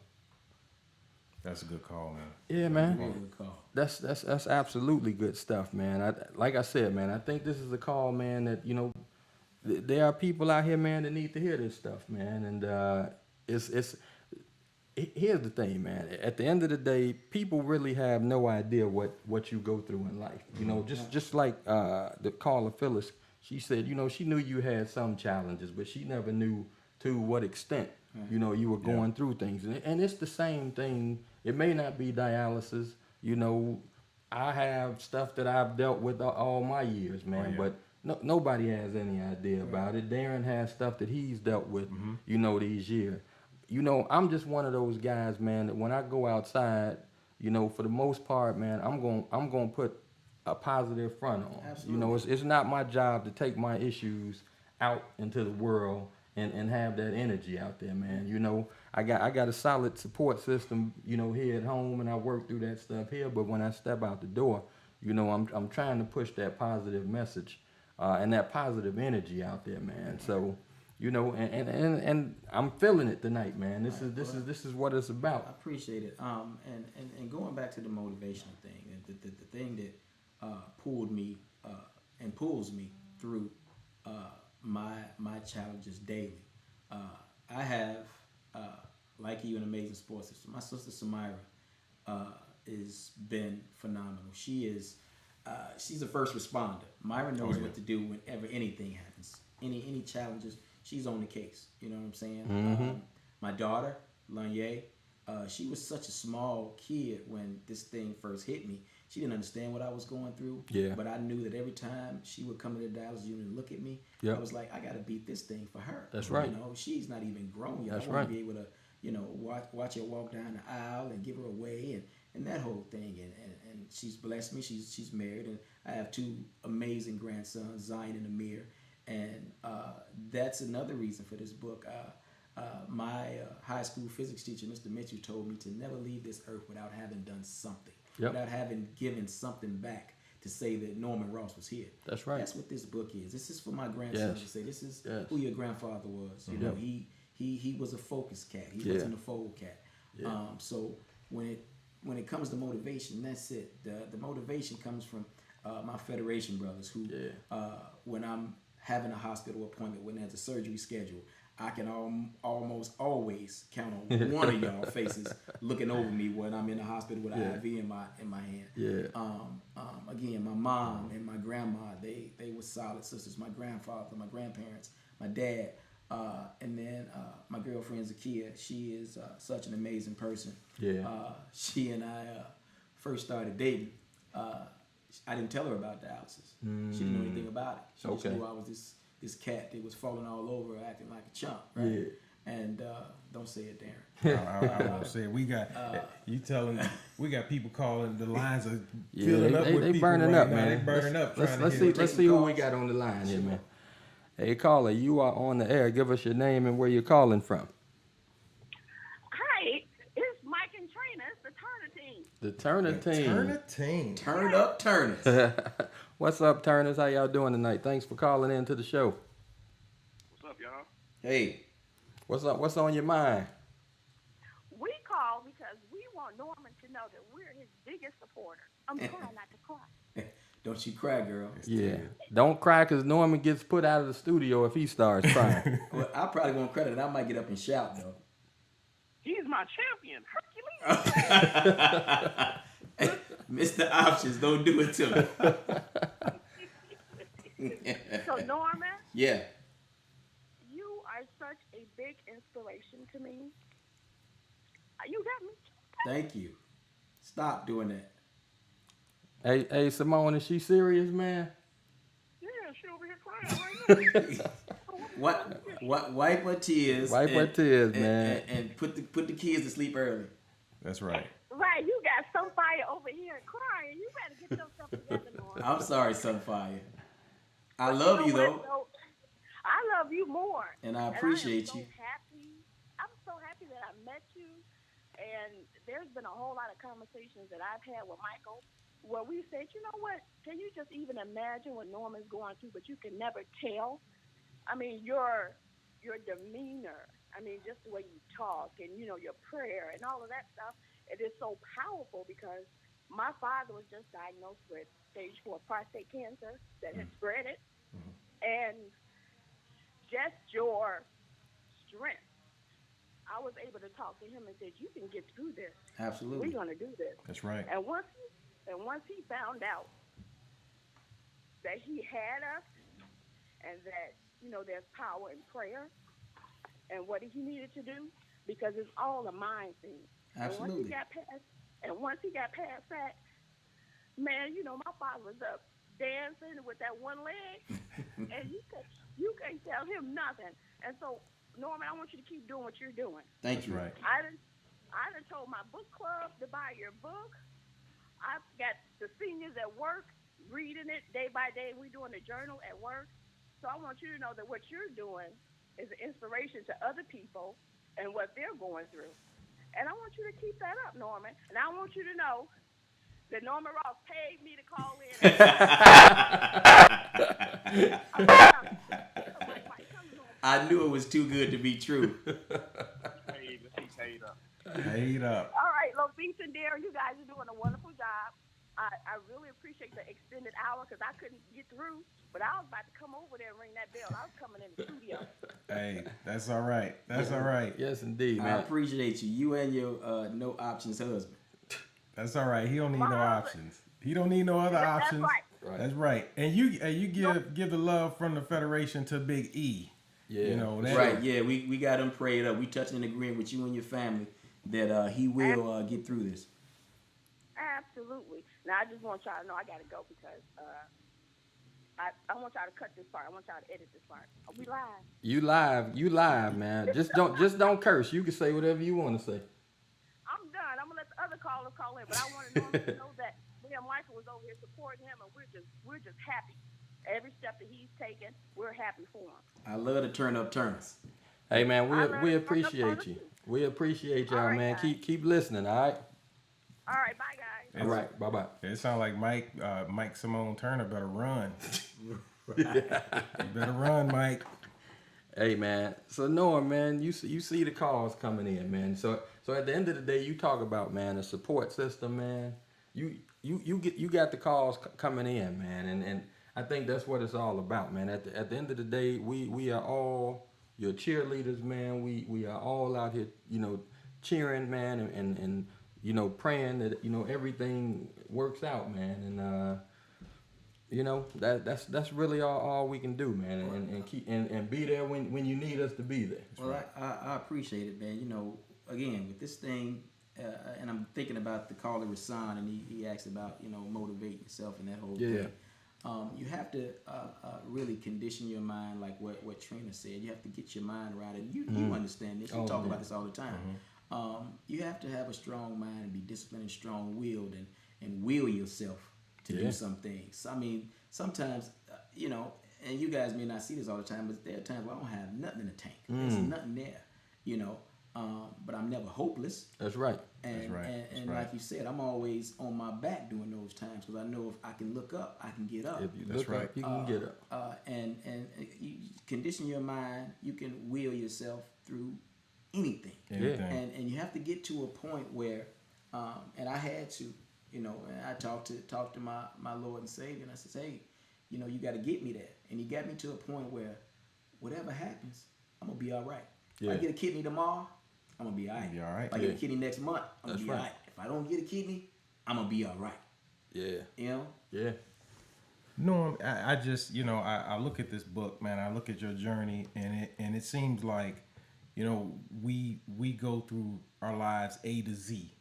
That's a good call, man. Yeah, man. Very good call. That's absolutely good stuff, man. Like I said, man, I think this is a call, man, that, there are people out here, man, that need to hear this stuff, man. And here's the thing, man. At the end of the day, people really have no idea what you go through in life. Just like the caller Phyllis, she said, she knew you had some challenges, but she never knew to what extent, you were going through things. And it's the same thing. It may not be dialysis. I have stuff that I've dealt with all my years, man, but nobody has any idea about it. Darren has stuff that he's dealt with, these years. I'm just one of those guys, man, that when I go outside, for the most part, man, I'm going to put a positive front on. Absolutely. It's not my job to take my issues out into the world and have that energy out there, man. I got a solid support system, here at home, and I work through that stuff here. But when I step out the door, I'm trying to push that positive message and that positive energy out there, man. So, and I'm feeling it tonight, man. This is what it's about. I appreciate it. And going back to the motivational thing, the thing that pulled me and pulls me through my challenges daily. I have, like you, an amazing sports sister. My sister Samira has been phenomenal. She's a first responder. Myra knows what to do whenever anything happens. Any challenges, she's on the case. You know what I'm saying? My daughter, Lanye, she was such a small kid when this thing first hit me. She didn't understand what I was going through. Yeah. But I knew that every time she would come to the dialysis unit and look at me, I was like, I got to beat this thing for her. That's right. You know, she's not even grown yet. That's I want right. to be able to, you know, watch her walk down the aisle and give her away and that whole thing. And she's blessed me. She's married, and I have two amazing grandsons, Zion and Amir. And that's another reason for this book. My high school physics teacher, Mr. Mitchell, told me to never leave this earth without having done something, without having given something back to say that Norman Ross was here. That's right. That's what this book is. This is for my grandson to say, this is who your grandfather was. You know, he was a focus cat. He wasn't a fold cat. So when it comes to motivation, that's it. The motivation comes from my Federation brothers who, when I'm having a hospital appointment, when there's a surgery scheduled, I can almost always count on one of y'all faces looking over me when I'm in the hospital with an IV in my hand. Again, my mom and my grandma, they were solid sisters. My grandfather, my grandparents, my dad, and then my girlfriend Zakia. She is such an amazing person. She and I first started dating. I didn't tell her about dialysis. She didn't know anything about it. She just knew I was this cat that was falling all over, acting like a chump, right? And don't say it, Darren. I won't say it. We got we got people calling. The lines are filling up with they people burning right up, now. man. They burning up. Let's see who we got on the line here, man. Hey, caller, you are on the air. Give us your name and where you're calling from. Hi, it's Mike and Trina. It's the Turner team. The Turner team. Turner team. Turn up, Turners. What's up, Turners? How y'all doing tonight? Thanks for calling in to the show. What's up, y'all? Hey. What's up? What's on your mind? We call because we want Norman to know that we're his biggest supporter. I'm trying not to cry. Don't you cry, girl. Yeah. Don't cry because Norman gets put out of the studio if he starts crying. Well, I probably won't credit it. I might get up and shout, though. He's my champion, Hercules. Mr. Options, don't do it to me. So, Norman? Yeah. You are such a big inspiration to me. You got me. Thank you. Stop doing that. Hey, Simone, is she serious, man? Yeah, she over here crying right What? Wipe her tears. Wipe her tears, man. And put the kids to sleep early. That's right. Right, you got Sunfire over here crying. You better get yourself together, Norman. I'm sorry, Sunfire. I love you, though. I love you more. And I appreciate you. I'm so happy that I met you. And there's been a whole lot of conversations that I've had with Michael where we said, you know what, can you just even imagine what Norman's going through, but you can never tell? I mean, your demeanor, I mean, just the way you talk and, you know, your prayer and all of that stuff, it is so powerful because my father was just diagnosed with stage 4 prostate cancer that had spread it. And just your strength, I was able to talk to him and said, you can get through this. Absolutely. We're going to do this. That's right. And once he found out that he had us and that, you know, there's power in prayer and what he needed to do, because it's all a mind thing. Absolutely. And once he got past that, man, you know, my father was up dancing with that one leg, and you can't tell him nothing. And so, Norman, I want you to keep doing what you're doing. Thank you. Right. I done told my book club to buy your book. I've got the seniors at work reading it day by day. We're doing a journal at work. So I want you to know that what you're doing is an inspiration to other people and what they're going through. And I want you to keep that up, Norman. And I want you to know that Norman Ross paid me to call in. I knew it was too good to be true. Paid up. All right, Lovise and Darren, you guys are doing a wonderful job. I really appreciate the extended hour because I couldn't get through, But I was about to come over there and ring that bell. I was coming in the studio. Hey, that's all right. That's all right. Yes, indeed, I man. appreciate you. You and your no options husband. That's all right. He don't need no options. He don't need no other options. Right. That's right. And you give the love from the Federation to Big E. Yeah. You know that. Right. Yeah, we got him prayed up. We touching and agreeing with you and your family that he will get through this. Absolutely. Now, I just want y'all to know I got to go because I want y'all to cut this part. I want y'all to edit this part. Are we live? You live, man. Just don't curse. You can say whatever you want to say. I'm done. I'm gonna let the other callers call in, but I want to know that me and Michael was over here supporting him, and we're just happy. Every step that he's taken, we're happy for him. I love the turn up turners. Hey, man, we appreciate you. We appreciate y'all, man. Guys. Keep listening, all right? All right, bye, guys. All right, bye-bye. It sounds like Mike Simone Turner better run. You better run, Mike. Hey, man. So Norm, man, you see the calls coming in, man. So at the end of the day, you talk about, man, a support system, man. You got the calls coming in, man, and I think that's what it's all about, man. At the end of the day, we are all your cheerleaders, man. We are all out here, cheering, man, and praying that everything works out, man, and that's really all we can do, man, and keep and be there when you need us to be there. Well, I appreciate it, man. Again, with this thing, and I'm thinking about the caller Rasan, and he asked about motivating yourself and that whole thing. You have to really condition your mind, like what Trina said. You have to get your mind right, and you understand this. You talk about this all the time. You have to have a strong mind and be disciplined and strong-willed, and will yourself to do some things. I mean, sometimes, and you guys may not see this all the time, but there are times where I don't have nothing in the tank. There's nothing there, but I'm never hopeless. That's right. And like you said, I'm always on my back during those times because I know if I can look up, I can get up. If you look up, you can get up. And you condition your mind, you can will yourself through anything. And you have to get to a point where, and I had to, and I talked to my Lord and Savior, and I said, hey, you got to get me there. And he got me to a point where whatever happens, I'm going to be all right. If I get a kidney tomorrow, I'm going to be all right. If I get a kidney next month, I'm going to be all right. If I don't get a kidney, I'm going to be all right. Yeah. Yeah. Norm, I just, I look at this book, man. I look at your journey, and it seems like, we go through our lives A to Z,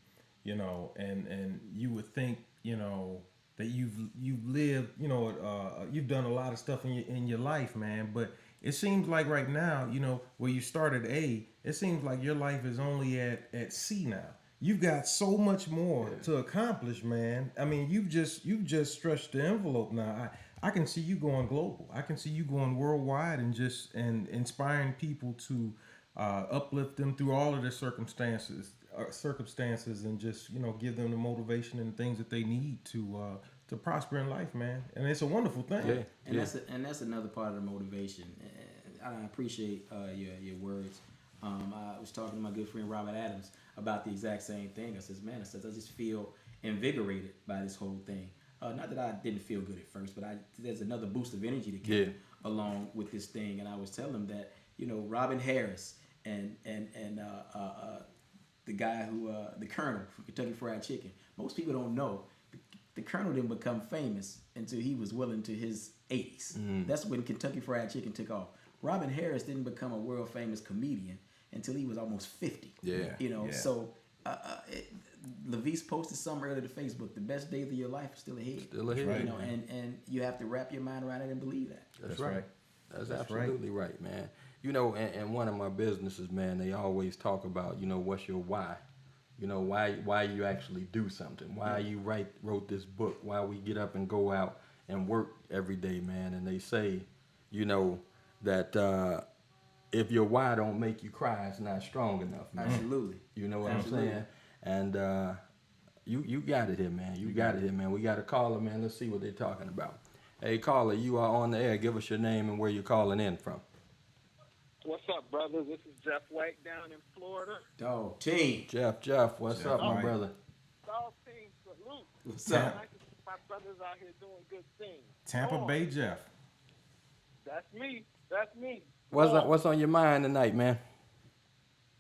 and you would think, that you've lived, you've done a lot of stuff in your life, man. But it seems like right now, where you started A, it seems like your life is only at C now. You've got so much more to accomplish, man. I mean, you've just stretched the envelope now. I can see you going global. I can see you going worldwide and inspiring people to uplift them through all of their circumstances, and just give them the motivation and things that they need to prosper in life, man. And it's a wonderful thing. That's another part of the motivation. I appreciate your words. I was talking to my good friend Robert Adams about the exact same thing. I just feel invigorated by this whole thing. Not that I didn't feel good at first, but there's another boost of energy that came along with this thing. And I was telling him that Robin Harris and the guy who the Colonel from Kentucky Fried Chicken. Most people don't know the Colonel didn't become famous until he was well into his 80s. That's when Kentucky Fried Chicken took off. Robin Harris didn't become a world famous comedian until he was almost 50. So Levice posted something earlier to Facebook. The best days of your life are still ahead. Right. And you have to wrap your mind around it and believe that. That's right. That's absolutely right, man. And one of my businesses, man, they always talk about, what's your why? Why you actually do something, why you wrote this book, why we get up and go out and work every day, man. And they say, that if your why don't make you cry, it's not strong enough, man. Absolutely. You know what I'm saying? And you got it here, man. You got it here, man. We got a caller, man. Let's see what they're talking about. Hey, caller, you are on the air. Give us your name and where you're calling in from. What's up, brother? This is Jeff White down in Florida. Dog team. Jeff, what's up, my brother? Dog team, salute. What's up? My brothers out here doing good things. Tampa Bay Jeff. That's me. That's me. What's on your mind tonight, man?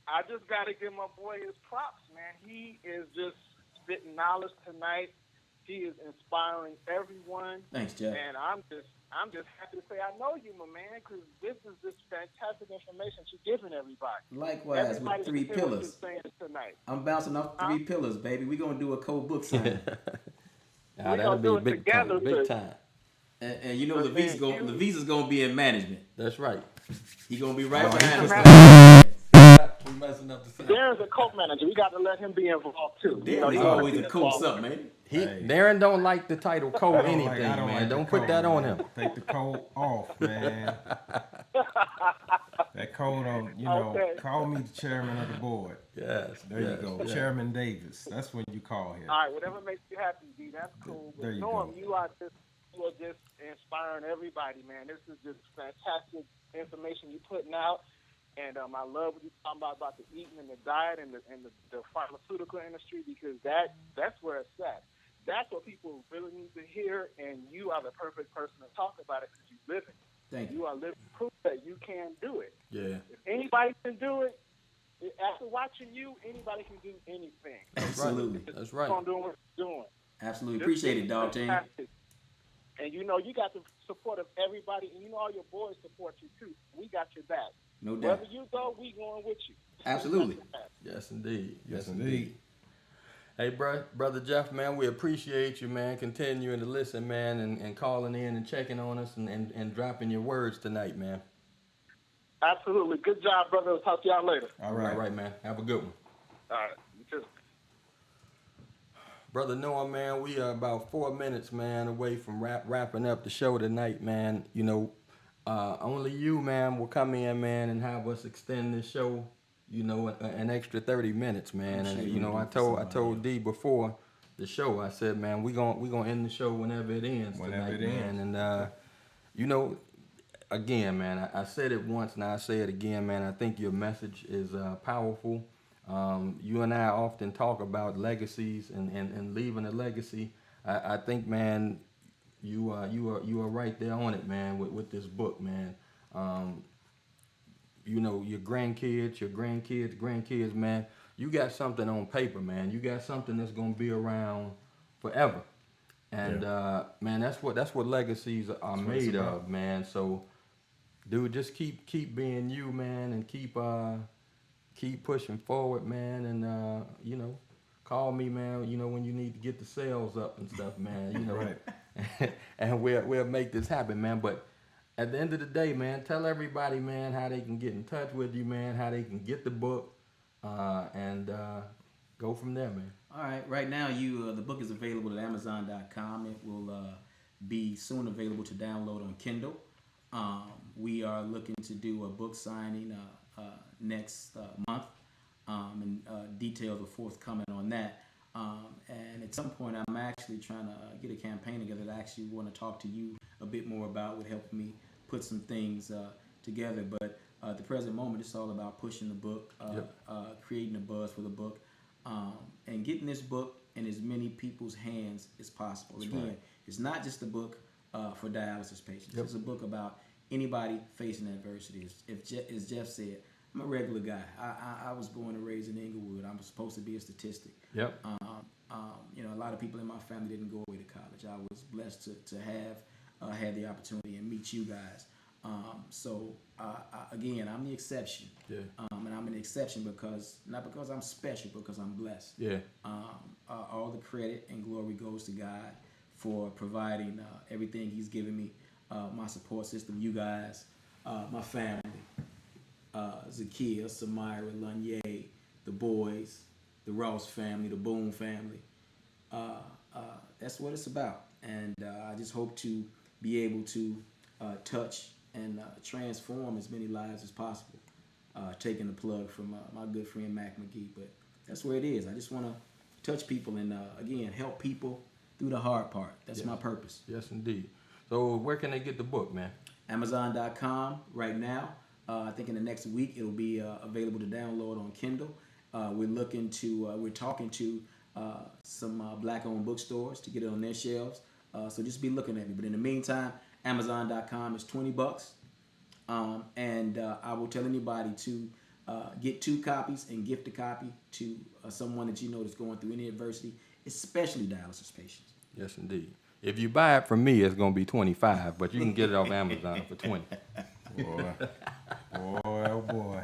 I just got to give my boy his props, man. He is just spitting knowledge tonight. He is inspiring everyone. Thanks, Jeff. And I'm just happy to say I know you, my man, because this is just fantastic information you're giving everybody. Likewise, Everybody with 3 should hear what pillars. you're saying tonight. I'm bouncing off 3 pillars, baby. We're going to do a co-book signing. That'll be big time. Big time. And you know Levisa's gonna be in management. That's right. He gonna be right behind us. We messing up the sound. Darren's a co-manager. We got to let him be involved too. Darren's always a co-something, man. Darren don't like the title co anything, man. Don't put that on him. Take the co off, man. That co don't, call me the chairman of the board. Yes. There you go. Yes. Chairman Davis. That's what you call him. All right, whatever makes you happy, D. That's cool. But There you Norm, go. you are just inspiring everybody, man. This is just fantastic information you're putting out. And I love what you're talking about the eating and the diet and the pharmaceutical industry, because that's where it's at. That's what people really need to hear, and you are the perfect person to talk about it because you live it. Thank you. You are living proof that you can do it. Yeah. If anybody can do it, after watching you, anybody can do anything. Absolutely. That's right. Keep on doing what you're doing. Absolutely. Appreciate it, dog team. And you know, you got the support of everybody, and you know all your boys support you too. We got your back. No doubt. Wherever you go, we going with you. Absolutely. Yes, indeed. Yes, indeed. Hey, brother Jeff, man, we appreciate you, man, continuing to listen, man, and calling in and checking on us and dropping your words tonight, man. Absolutely. Good job, brother. I'll talk to y'all later. All right, man. Have a good one. All right. You too. Brother Noah, man, we are about 4 minutes, man, away from wrapping up the show tonight, man. You know, only you, man, will come in, man, and have us extend this show, you know, an extra 30 minutes, man. And you know, I told D before the show, I said, man, we gonna end the show whenever it ends tonight, man. And you know, again, man, I said it once and I say it again, man. I think your message is powerful. You and I often talk about legacies and leaving a legacy. I think, man, you are right there on it, man, with this book, man. You know, your grandkids, man. You got something on paper, man. You got something that's gonna be around forever. And man, that's what legacies are made of, man. So, dude, just keep being you, man, and keep pushing forward, man. And you know, call me, man. You know, when you need to get the sales up and stuff, man. You know, right. And we'll make this happen, man. But at the end of the day, man, tell everybody, man, how they can get in touch with you, man, how they can get the book, and go from there, man. All right. Right now, the book is available at Amazon.com. It will be soon available to download on Kindle. We are looking to do a book signing next month, and details are forthcoming on that. And at some point, I'm actually trying to get a campaign together that I actually want to talk to you a bit more about, would help me put some things together. But at the present moment, it's all about pushing the book, creating a buzz for the book, and getting this book in as many people's hands as possible. That's Again, right. It's not just a book for dialysis patients. Yep. It's a book about anybody facing adversity. As Jeff said, I'm a regular guy. I was born and raised in Inglewood. I'm supposed to be a statistic. Yep. You know, a lot of people in my family didn't go away to college. I was blessed to have had the opportunity and meet you guys. So again, I'm the exception. Yeah. And I'm an exception not because I'm special, because I'm blessed. Yeah. All the credit and glory goes to God for providing everything He's given me, my support system, you guys, my family. Zakia, Samira, Lanye, the boys, the Ross family, the Boone family. That's what it's about. And I just hope to be able to touch and transform as many lives as possible. Taking the plug from my good friend Mac McGee. But that's where it is. I just want to touch people and, again, help people through the hard part. That's my purpose. Yes, indeed. So where can they get the book, man? Amazon.com right now. I think in the next week it'll be available to download on Kindle. We're talking to some black-owned bookstores to get it on their shelves. So just be looking at me. But in the meantime, Amazon.com is $20. And I will tell anybody to get 2 copies and gift a copy to someone that you know that's going through any adversity, especially dialysis patients. Yes, indeed. If you buy it from me, it's gonna be $25, but you can get it off Amazon for $20. Boy, oh boy.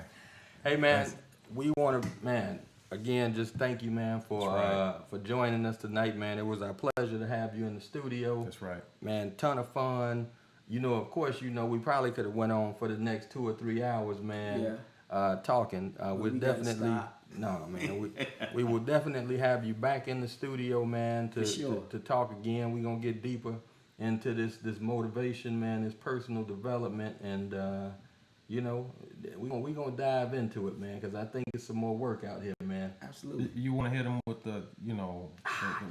Hey man, we want to, man, again, just thank you, man, for joining us tonight, man. It was our pleasure to have you in the studio. That's right. Man, ton of fun. You know, of course, you know, we probably could have went on for the next 2 or 3 hours, man. Yeah. Talking. We'll definitely, no, man, we will definitely have you back in the studio, man, to talk again. We're gonna get deeper into this motivation, man, this personal development, and you know, we gonna dive into it, man, because I think it's some more work out here, man. Absolutely. You want to hit him with the, you know,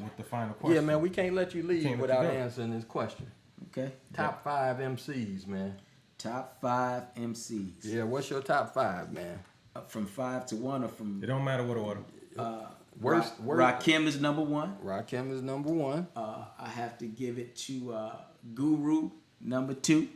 with the final question? Yeah, man, we can't let you leave without answering this question. Okay. Top 5 MCs, man. Top 5 MCs. Yeah, what's your top 5, man? From 5 to 1 or from? It don't matter what order. Worst. Rakim is number 1. Rakim is number 1. I have to give it to Guru, number 2.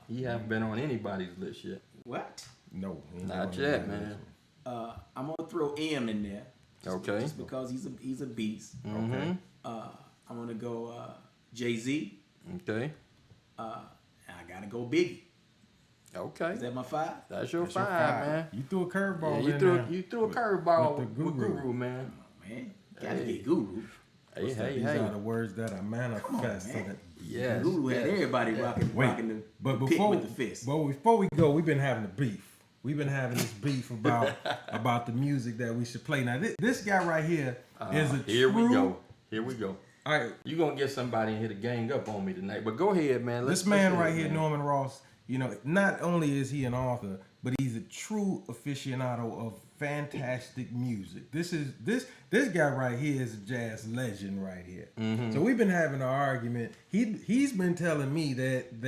He haven't been on anybody's list yet. What? No. Not yet, man. I'm gonna throw M in there. Okay. Just because he's a beast. Okay. I'm gonna go Jay-Z. Okay. And I gotta go Biggie. Okay. Is that my 5? That's your 5, man. You threw a curveball. Yeah, you threw a curveball with Guru, man. Man, gotta get Guru. These are the words that are manifested. Yes. Guru had everybody rocking the pit with the fist. But before we go, we've been having a beef. We've been having this beef about the music that we should play. Now, this guy right here is a Here true... we go. All right. You're going to get somebody in here to gang up on me tonight. But go ahead, man. This man right here, Norman Ross, you know, not only is he an author, but he's a true aficionado of fantastic music. This guy right here is a jazz legend right here. Mm-hmm. So we've been having an argument. He's been telling me that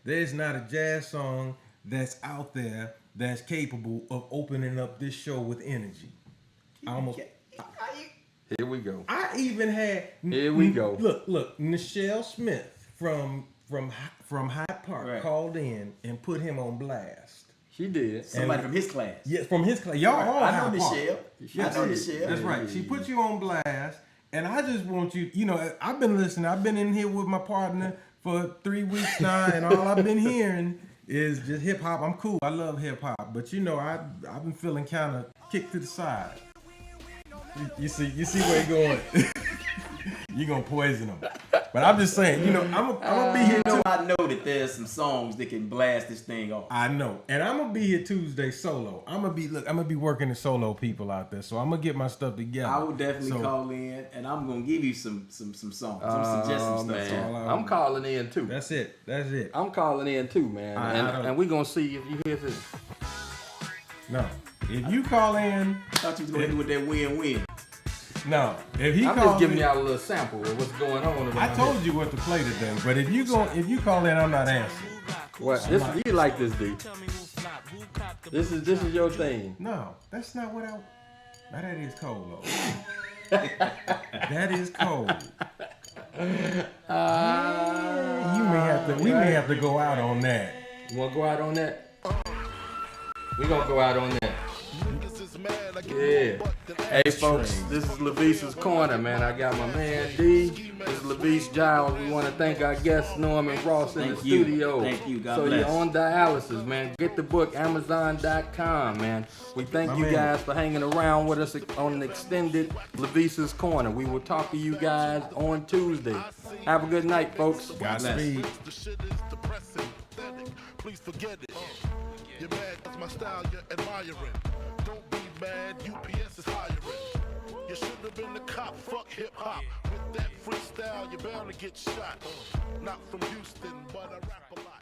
there's not a jazz song that's out there that's capable of opening up this show with energy. Here we go. I even had. Here we go. Look, Nichelle Smith from Hyde Park called in and put him on blast. She did. Somebody from his class. Yeah, from his class. Y'all all I know Hyde Park. Nichelle. Yes, I know Nichelle. That's right. She put you on blast, and I just want you. You know, I've been listening. I've been in here with my partner for 3 weeks now, and all I've been hearing is just hip hop. I'm cool. I love hip hop, but you know, I've been feeling kind of kicked to the side. You see where you're going. You're gonna poison them. But I'm just saying, you know, I'm gonna be here. I know that there's some songs that can blast this thing off. I know, and I'm gonna be here Tuesday solo. I'm gonna be working the solo people out there, so I'm gonna get my stuff together. I will definitely call in, and I'm gonna give you some songs. I'm suggest some stuff. Man. I'm calling in too. That's it. I'm calling in too, man. And we're gonna see if you hear this. No, if you call in, I thought you was gonna do with that win-win. No, if he I'm just giving y'all a little sample of what's going on. I told you what to play today, but if you call in, I'm not answering. What? You like this, D? This is your thing. No, that's not what I. Now that is cold, though. That is cold. We may have to go out on that. You want to go out on that? We're gonna go out on that. Yeah. Hey folks, this is Levice's Corner, man. I got my man D. This is Levice Giles. We want to thank our guest Norman Ross in the studio. Thank you. God so bless. You're on dialysis, man. Get the book, Amazon.com, man. We thank you guys for hanging around with us on an extended Levice's Corner. We will talk to you guys on Tuesday. Have a good night, folks. Godspeed. The shit is depressing, pathetic. Please forget it. You're mad, that's my style, you're admiring. Don't be mad, UPS is hiring. You should have been the cop, fuck hip hop. With that freestyle, you're bound to get shot. Not from Houston, but I rap a lot.